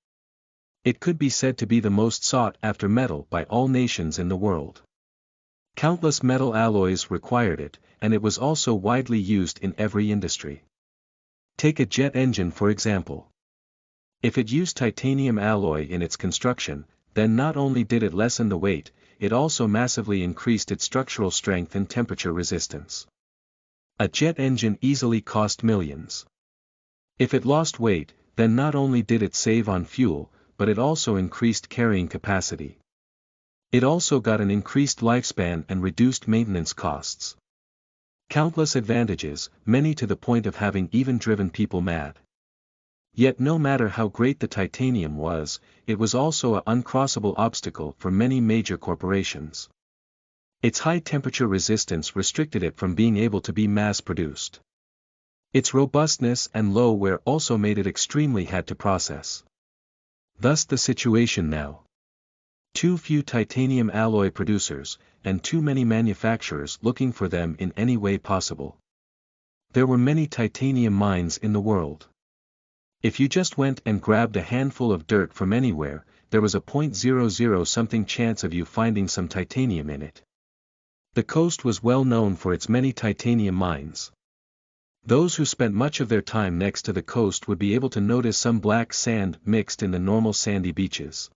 Speaker 1: It could be said to be the most sought-after metal by all nations in the world. Countless metal alloys required it, and it was also widely used in every industry. Take a jet engine for example. If it used titanium alloy in its construction, then not only did it lessen the weight, it also massively increased its structural strength and temperature resistance. A jet engine easily cost millions. If it lost weight, then not only did it save on fuel, but it also increased carrying capacity. It also got an increased lifespan and reduced maintenance costs. Countless advantages, many to the point of having even driven people mad. Yet no matter how great the titanium was, it was also an uncrossable obstacle for many major corporations. Its high temperature resistance restricted it from being able to be mass-produced. Its robustness and low wear also made it extremely hard to process. Thus the situation now. Too few titanium alloy producers, and too many manufacturers looking for them in any way possible. There were many titanium mines in the world. If you just went and grabbed a handful of dirt from anywhere, there was a 0.00 something chance of you finding some titanium in it. The coast was well known for its many titanium mines. Those who spent much of their time next to the coast would be able to notice some black sand mixed in the normal sandy beaches.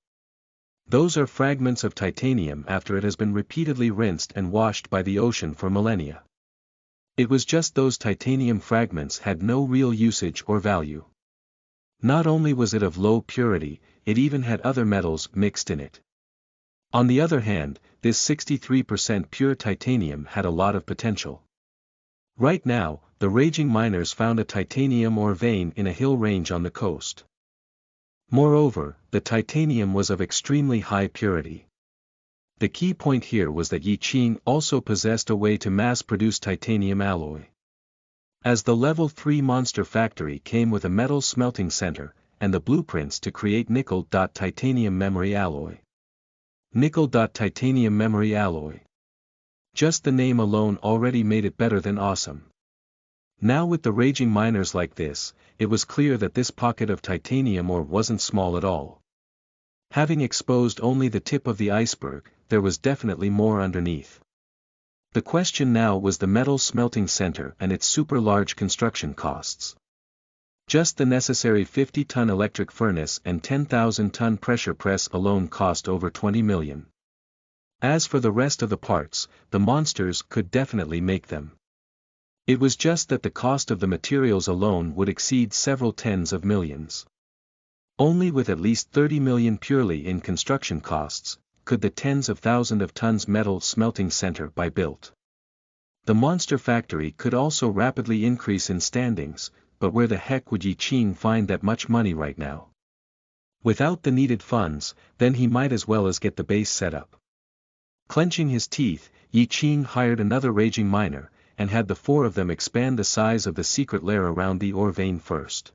Speaker 1: Those are fragments of titanium after it has been repeatedly rinsed and washed by the ocean for millennia. It was just those titanium fragments had no real usage or value. Not only was it of low purity, it even had other metals mixed in it. On the other hand, this 63% pure titanium had a lot of potential. Right now, the raging miners found a titanium ore vein in a hill range on the coast. Moreover, the titanium was of extremely high purity. The key point here was that Yi Qing also possessed a way to mass-produce titanium alloy. As the Level 3 monster factory came with a metal smelting center, and the blueprints to create nickel-titanium memory alloy. Nickel-titanium memory alloy. Just the name alone already made it better than awesome. Now with the raging miners like this, it was clear that this pocket of titanium ore wasn't small at all. Having exposed only the tip of the iceberg, there was definitely more underneath. The question now was the metal smelting center and its super large construction costs. Just the necessary 50-ton electric furnace and 10,000-ton pressure press alone cost over 20 million. As for the rest of the parts, the monsters could definitely make them. It was just that the cost of the materials alone would exceed several tens of millions. Only with at least 30 million purely in construction costs, could the tens of thousands of tons metal smelting center be built. The monster factory could also rapidly increase in standings, but where the heck would Yi Qing find that much money right now? Without the needed funds, then he might as well as get the base set up. Clenching his teeth, Yi Qing hired another raging miner, and had the four of them expand the size of the secret lair around the ore vein first.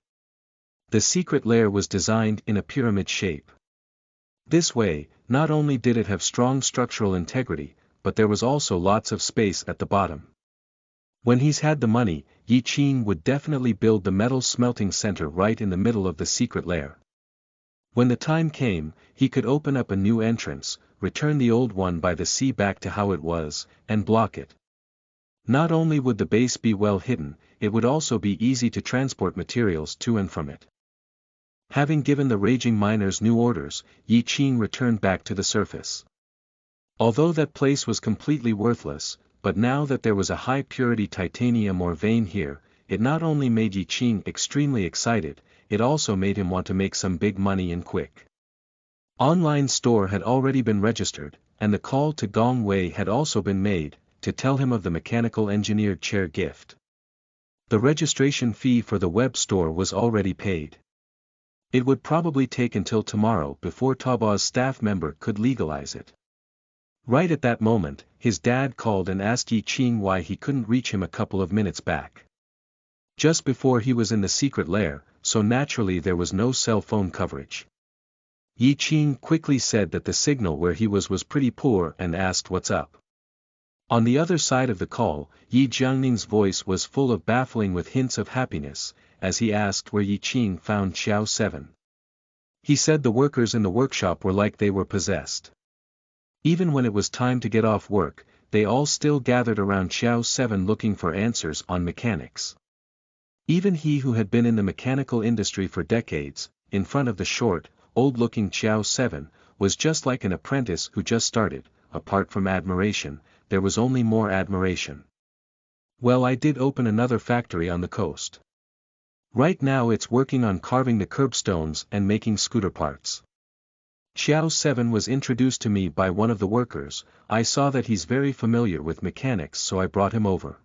Speaker 1: The secret lair was designed in a pyramid shape. This way, not only did it have strong structural integrity, but there was also lots of space at the bottom. When he's had the money, Yi Qing would definitely build the metal smelting center right in the middle of the secret lair. When the time came, he could open up a new entrance, return the old one by the sea back to how it was, and block it. Not only would the base be well hidden, it would also be easy to transport materials to and from it. Having given the raging miners new orders, Yi Qing returned back to the surface. Although that place was completely worthless, but now that there was a high-purity titanium ore vein here, it not only made Yi Qing extremely excited, it also made him want to make some big money and quick. Online store had already been registered, and the call to Gong Wei had also been made, to tell him of the mechanical engineered chair gift. The registration fee for the web store was already paid. It would probably take until tomorrow before Taobao's staff member could legalize it. Right at that moment, his dad called and asked Yi Qing why he couldn't reach him a couple of minutes back. Just before he was in the secret lair, so naturally there was no cell phone coverage. Yi Qing quickly said that the signal where he was pretty poor and asked what's up. On the other side of the call, Yi Jiangning's voice was full of baffling with hints of happiness, as he asked where Yi Qing found Xiao 7. He said the workers in the workshop were like they were possessed. Even when it was time to get off work, they all still gathered around Xiao 7 looking for answers on mechanics. Even he who had been in the mechanical industry for decades, in front of the short, old-looking Xiao 7, was just like an apprentice who just started. Apart from admiration, there was only more admiration. Well, I did open another factory on the coast. Right now it's working on carving the curbstones and making scooter parts. Xiao 7 was introduced to me by one of the workers. I saw that he's very familiar with mechanics, so I brought him over.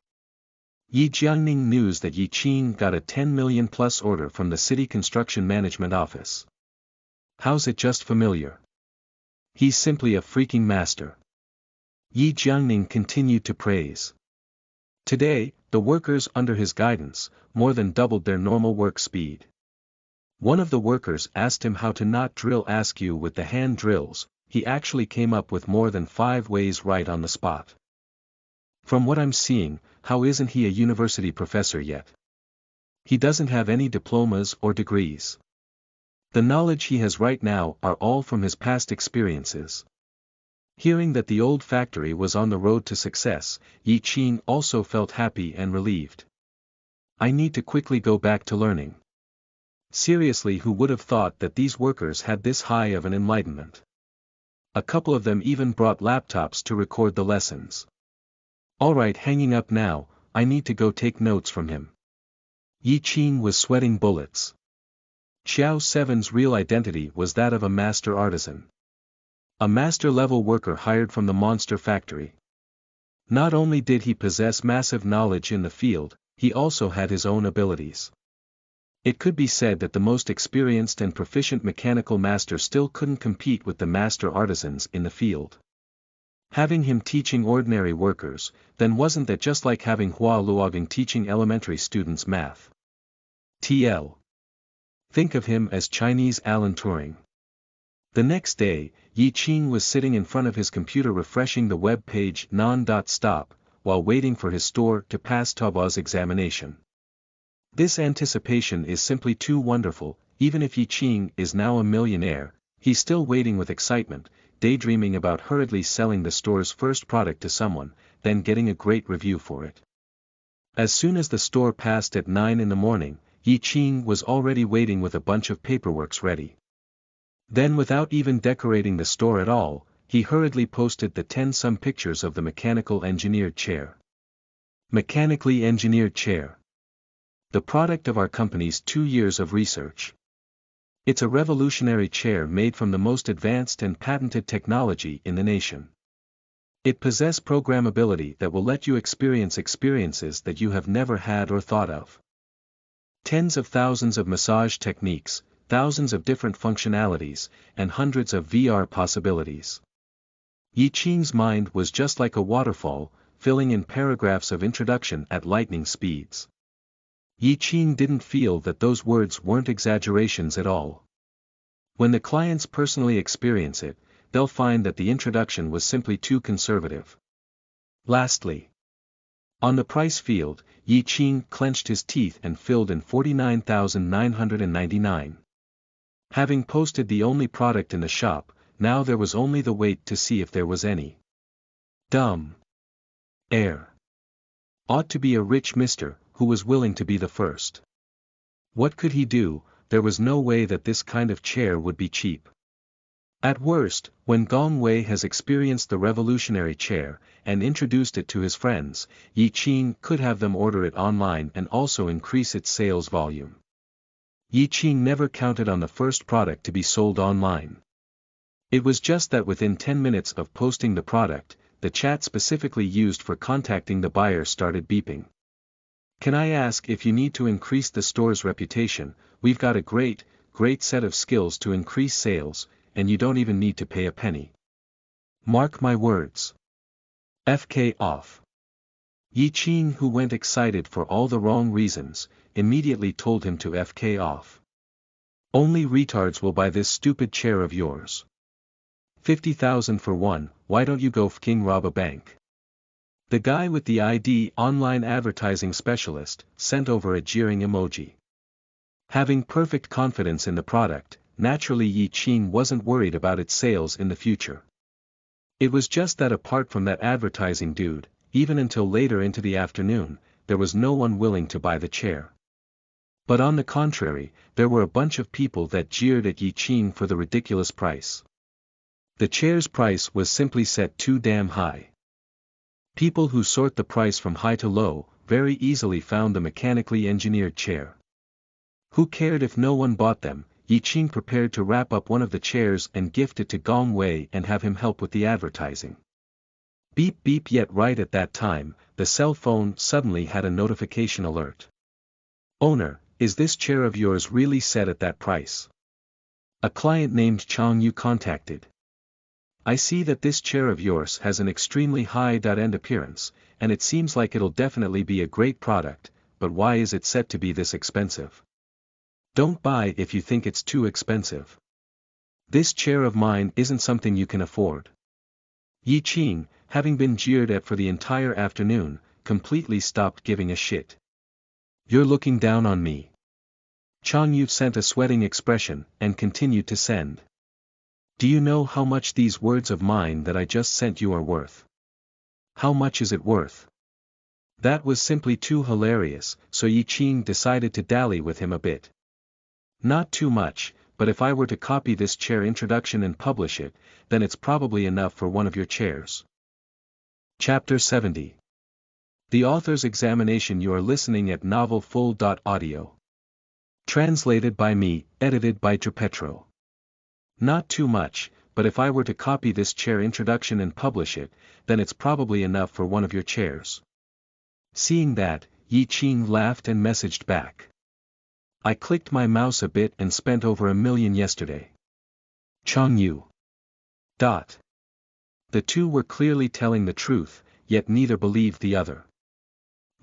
Speaker 1: Yi Jiangning news that Yi Qing got a 10 million plus order from the City Construction Management Office. How's it just familiar? He's simply a freaking master. Yi Jiangning continued to praise. Today, the workers under his guidance, more than doubled their normal work speed. One of the workers asked him how to not drill askew with the hand drills. He actually came up with more than 5 ways right on the spot. From what I'm seeing, how isn't he a university professor yet? He doesn't have any diplomas or degrees. The knowledge he has right now are all from his past experiences. Hearing that the old factory was on the road to success, Yi Qing also felt happy and relieved. I need to quickly go back to learning. Seriously, who would have thought that these workers had this high of an enlightenment? A couple of them even brought laptops to record the lessons. Alright, hanging up now, I need to go take notes from him. Yi Qing was sweating bullets. Xiao 7's real identity was that of a master artisan. A master-level worker hired from the monster factory. Not only did he possess massive knowledge in the field, he also had his own abilities. It could be said that the most experienced and proficient mechanical master still couldn't compete with the master artisans in the field. Having him teaching ordinary workers, then wasn't that just like having Hua Luogang teaching elementary students math? TL. Think of him as Chinese Alan Turing. The next day, Yi Qing was sitting in front of his computer refreshing the web page non-stop, while waiting for his store to pass Taobao's examination. This anticipation is simply too wonderful. Even if Yi Qing is now a millionaire, he's still waiting with excitement, daydreaming about hurriedly selling the store's first product to someone, then getting a great review for it. As soon as the store passed at 9 in the morning, Yi Qing was already waiting with a bunch of paperworks ready. Then without even decorating the store at all, he hurriedly posted the 10-some pictures of the mechanical engineered chair. Mechanically engineered chair. The product of our company's 2 years of research. It's a revolutionary chair made from the most advanced and patented technology in the nation. It possesses programmability that will let you experience experiences that you have never had or thought of. Tens of thousands of massage techniques, thousands of different functionalities, and hundreds of VR possibilities. Yi Qing's mind was just like a waterfall, filling in paragraphs of introduction at lightning speeds. Yi Qing didn't feel that those words weren't exaggerations at all. When the clients personally experience it, they'll find that the introduction was simply too conservative. Lastly, on the price field, Yi Qing clenched his teeth and filled in 49,999. Having posted the only product in the shop, now there was only the wait to see if there was any. Dumb. Air. Ought to be a rich mister, who was willing to be the first. What could he do? There was no way that this kind of chair would be cheap. At worst, when Gong Wei has experienced the revolutionary chair, and introduced it to his friends, Yi Qing could have them order it online and also increase its sales volume. Yi Qing never counted on the first product to be sold online. It was just that within 10 minutes of posting the product, the chat specifically used for contacting the buyer started beeping. Can I ask if you need to increase the store's reputation? We've got a great set of skills to increase sales, and you don't even need to pay a penny. Mark my words. FK off. Yi Qing, who went excited for all the wrong reasons, immediately told him to FK off. Only retards will buy this stupid chair of yours. 50,000 for one, why don't you go f***ing rob a bank? The guy with the ID online advertising specialist sent over a jeering emoji. Having perfect confidence in the product, naturally Yi Qing wasn't worried about its sales in the future. It was just that apart from that advertising dude, even until later into the afternoon, there was no one willing to buy the chair. But on the contrary, there were a bunch of people that jeered at Yi Qing for the ridiculous price. The chair's price was simply set too damn high. People who sort the price from high to low, very easily found the mechanically engineered chair. Who cared if no one bought them? Yi Qing prepared to wrap up one of the chairs and gift it to Gong Wei and have him help with the advertising. Beep beep, yet right at that time, the cell phone suddenly had a notification alert. Owner, is this chair of yours really set at that price? A client named Chang Yu contacted. I see that this chair of yours has an extremely high-end appearance, and it seems like it'll definitely be a great product, but why is it set to be this expensive? Don't buy if you think it's too expensive. This chair of mine isn't something you can afford. Yi Qing, having been jeered at for the entire afternoon, completely stopped giving a shit. You're looking down on me. Chang Yu sent a sweating expression, and continued to send. Do you know how much these words of mine that I just sent you are worth? How much is it worth? That was simply too hilarious, so Yi Qing decided to dally with him a bit. Not too much, but if I were to copy this chair introduction and publish it, then it's probably enough for one of your chairs. Chapter 70. The author's examination. You are listening at novelfull.audio. Translated by me, edited by Trapetro. Not too much, but if I were to copy this chair introduction and publish it, then it's probably enough for one of your chairs. Seeing that, Yi Qing laughed and messaged back. I clicked my mouse a bit and spent over 1 million yesterday. Chang Yu. The two were clearly telling the truth, yet neither believed the other.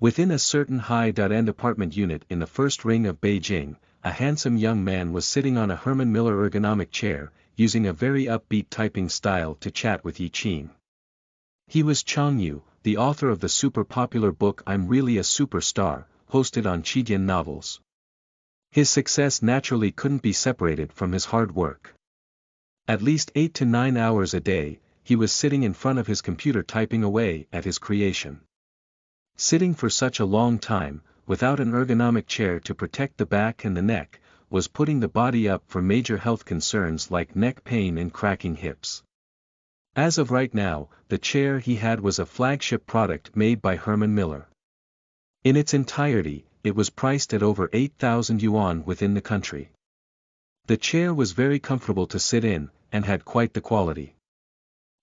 Speaker 1: Within a certain high-end apartment unit in the first ring of Beijing, a handsome young man was sitting on a Herman Miller ergonomic chair, using a very upbeat typing style to chat with Yi Qing. He was Chang Yu, the author of the super popular book I'm Really a Superstar, hosted on Qidian Novels. His success naturally couldn't be separated from his hard work. At least 8 to 9 hours a day, he was sitting in front of his computer typing away at his creation. Sitting for such a long time, without an ergonomic chair to protect the back and the neck, was putting the body up for major health concerns like neck pain and cracking hips. As of right now, the chair he had was a flagship product made by Herman Miller. In its entirety, it was priced at over 8,000 yuan within the country. The chair was very comfortable to sit in, and had quite the quality.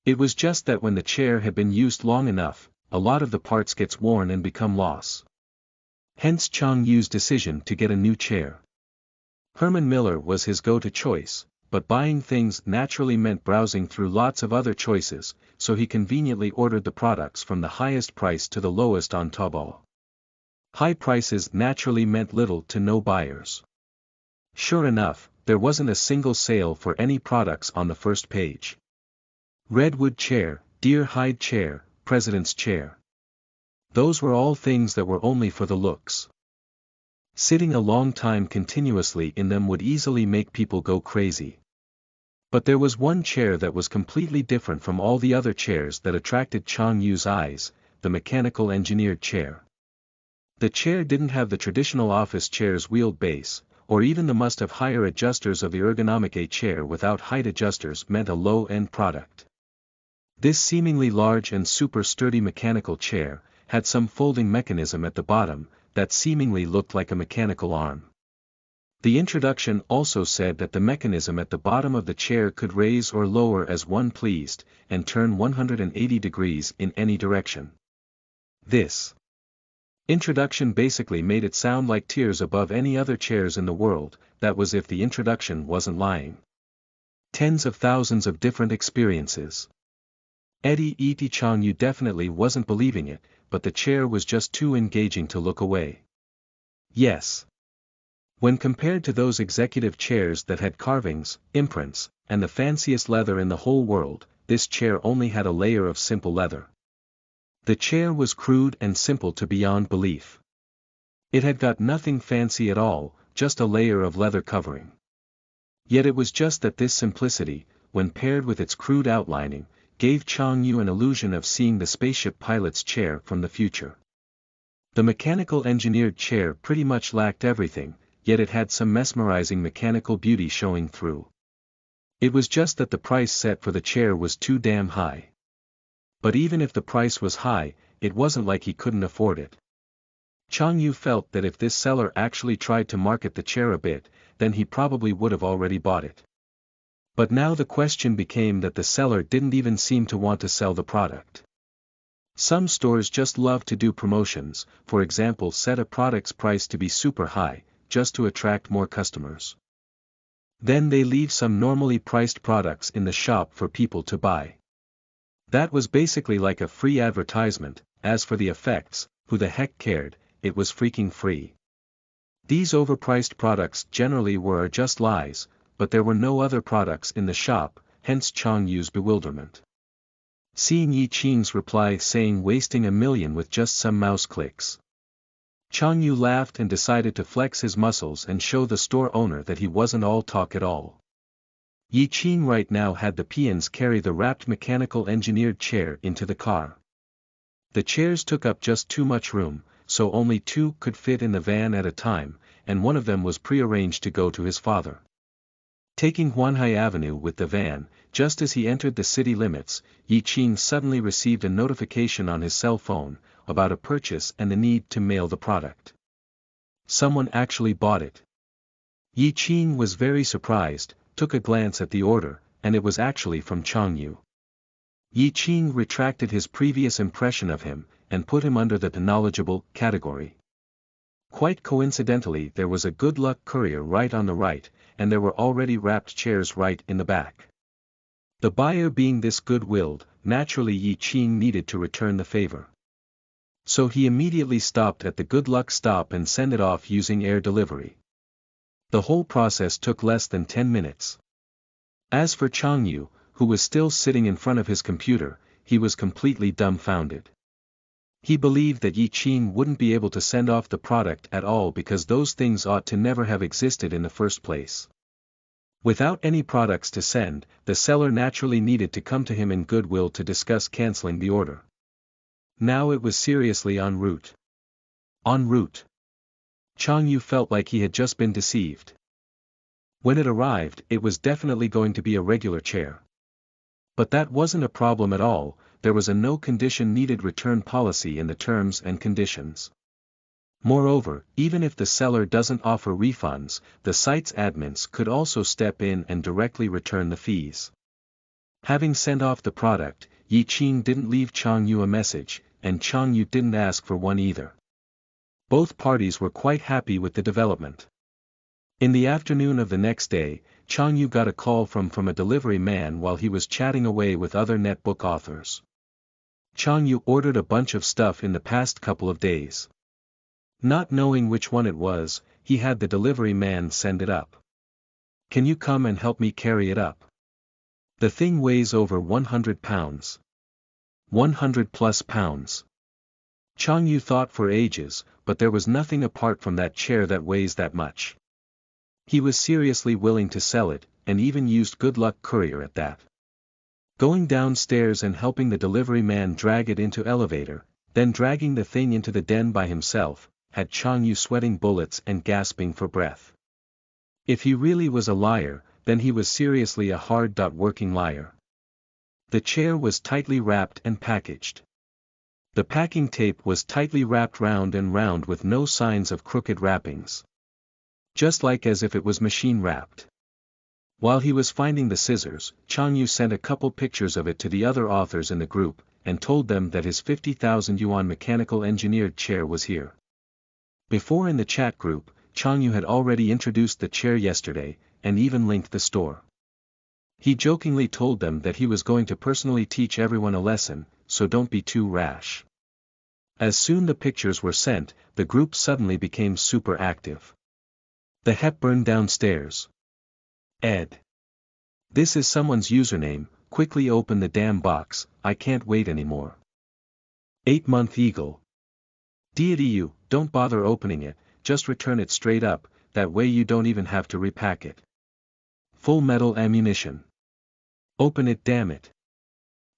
Speaker 1: It was just that when the chair had been used long enough, a lot of the parts gets worn and become lost. Hence Chang Yu's decision to get a new chair. Herman Miller was his go-to choice, but buying things naturally meant browsing through lots of other choices, so he conveniently ordered the products from the highest price to the lowest on Taobao. High prices naturally meant little to no buyers. Sure enough, there wasn't a single sale for any products on the first page. Redwood chair, deer hide chair, president's chair. Those were all things that were only for the looks. Sitting a long time continuously in them would easily make people go crazy. But there was one chair that was completely different from all the other chairs that attracted Chang Yu's eyes, the mechanical engineered chair. The chair didn't have the traditional office chair's wheeled base, or even the must-have higher adjusters of the ergonomic. A chair without height adjusters meant a low-end product. This seemingly large and super sturdy mechanical chair had some folding mechanism at the bottom that seemingly looked like a mechanical arm. The introduction also said that the mechanism at the bottom of the chair could raise or lower as one pleased, and turn 180 degrees in any direction. This introduction basically made it sound like tiers above any other chairs in the world. That was if the introduction wasn't lying. Tens of thousands of different experiences. Eddie Chang Yu definitely wasn't believing it, but the chair was just too engaging to look away. Yes. When compared to those executive chairs that had carvings, imprints, and the fanciest leather in the whole world, this chair only had a layer of simple leather. The chair was crude and simple to beyond belief. It had got nothing fancy at all, just a layer of leather covering. Yet it was just that this simplicity, when paired with its crude outlining, gave Chang Yu an illusion of seeing the spaceship pilot's chair from the future. The mechanical engineered chair pretty much lacked everything, yet it had some mesmerizing mechanical beauty showing through. It was just that the price set for the chair was too damn high. But even if the price was high, it wasn't like he couldn't afford it. Chang Yu felt that if this seller actually tried to market the chair a bit, then he probably would have already bought it. But now the question became that the seller didn't even seem to want to sell the product. Some stores just love to do promotions, for example set a product's price to be super high, just to attract more customers. Then they leave some normally priced products in the shop for people to buy. That was basically like a free advertisement. As for the effects, who the heck cared, it was freaking free. These overpriced products generally were just lies, but there were no other products in the shop, hence Chang Yu's bewilderment. Seeing Yi Qing's reply saying wasting $1 million with just some mouse clicks. Chang Yu laughed and decided to flex his muscles and show the store owner that he wasn't all talk at all. Yi Qing right now had the peons carry the wrapped mechanical engineered chair into the car. The chairs took up just too much room, so only two could fit in the van at a time, and one of them was prearranged to go to his father. Taking Huanhai Avenue with the van, just as he entered the city limits, Yi Qing suddenly received a notification on his cell phone about a purchase and the need to mail the product. Someone actually bought it. Yi Qing was very surprised, took a glance at the order, and it was actually from Chang Yu. Yi Qing retracted his previous impression of him, and put him under the knowledgeable category. Quite coincidentally there was a good luck courier right on the right, and there were already wrapped chairs right in the back. The buyer being this good-willed, naturally Yi Qing needed to return the favor. So he immediately stopped at the good luck stop and sent it off using air delivery. The whole process took less than 10 minutes. As for Chang Yu, who was still sitting in front of his computer, he was completely dumbfounded. He believed that Yi Qing wouldn't be able to send off the product at all because those things ought to never have existed in the first place. Without any products to send, the seller naturally needed to come to him in goodwill to discuss canceling the order. Now it was seriously en route. En route. Chang Yu felt like he had just been deceived. When it arrived, it was definitely going to be a regular chair. But that wasn't a problem at all, there was a no condition needed return policy in the terms and conditions. Moreover, even if the seller doesn't offer refunds, the site's admins could also step in and directly return the fees. Having sent off the product, Yi Qing didn't leave Chang Yu a message, and Chang Yu didn't ask for one either. Both parties were quite happy with the development. In the afternoon of the next day, Chang Yu got a call from a delivery man while he was chatting away with other netbook authors. Chang Yu ordered a bunch of stuff in the past couple of days. Not knowing which one it was, he had the delivery man send it up. "Can you come and help me carry it up? The thing weighs over 100 pounds. 100 plus pounds. Chang Yu thought for ages, but there was nothing apart from that chair that weighs that much. He was seriously willing to sell it, and even used Good Luck Courier at that. Going downstairs and helping the delivery man drag it into elevator, then dragging the thing into the den by himself, had Chang Yu sweating bullets and gasping for breath. If he really was a liar, then he was seriously a hard-working liar. The chair was tightly wrapped and packaged. The packing tape was tightly wrapped round and round with no signs of crooked wrappings. Just like as if it was machine wrapped. While he was finding the scissors, Chang Yu sent a couple pictures of it to the other authors in the group, and told them that his 50,000 yuan mechanical engineered chair was here. Before in the chat group, Chang Yu had already introduced the chair yesterday, and even linked the store. He jokingly told them that he was going to personally teach everyone a lesson, so don't be too rash. As soon the pictures were sent, the group suddenly became super active. The Hepburn downstairs. Ed. This is someone's username, quickly open the damn box, I can't wait anymore. 8-month Eagle. Deity you, don't bother opening it, just return it straight up, that way you don't even have to repack it. Full metal ammunition. Open it, damn it.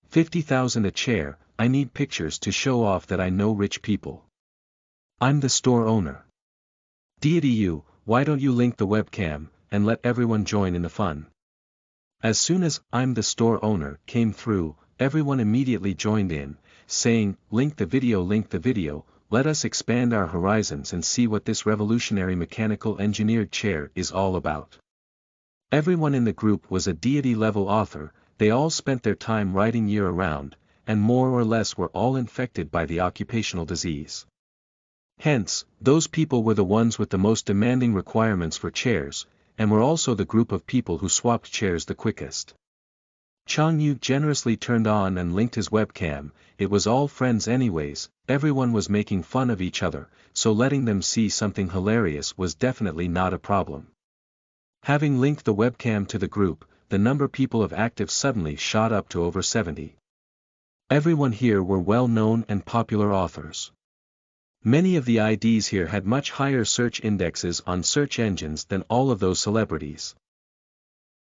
Speaker 1: 50,000 a chair, I need pictures to show off that I know rich people. I'm the store owner. Deity you, why don't you link the webcam, and let everyone join in the fun. As soon as "I'm the store owner" came through, everyone immediately joined in, saying, link the video, let us expand our horizons and see what this revolutionary mechanical engineered chair is all about. Everyone in the group was a deity-level author, they all spent their time writing year-round, and more or less were all infected by the occupational disease. Hence, those people were the ones with the most demanding requirements for chairs, and were also the group of people who swapped chairs the quickest. Chang Yu generously turned on and linked his webcam, it was all friends anyways, everyone was making fun of each other, so letting them see something hilarious was definitely not a problem. Having linked the webcam to the group, the number of people of active suddenly shot up to over 70. Everyone here were well-known and popular authors. Many of the IDs here had much higher search indexes on search engines than all of those celebrities.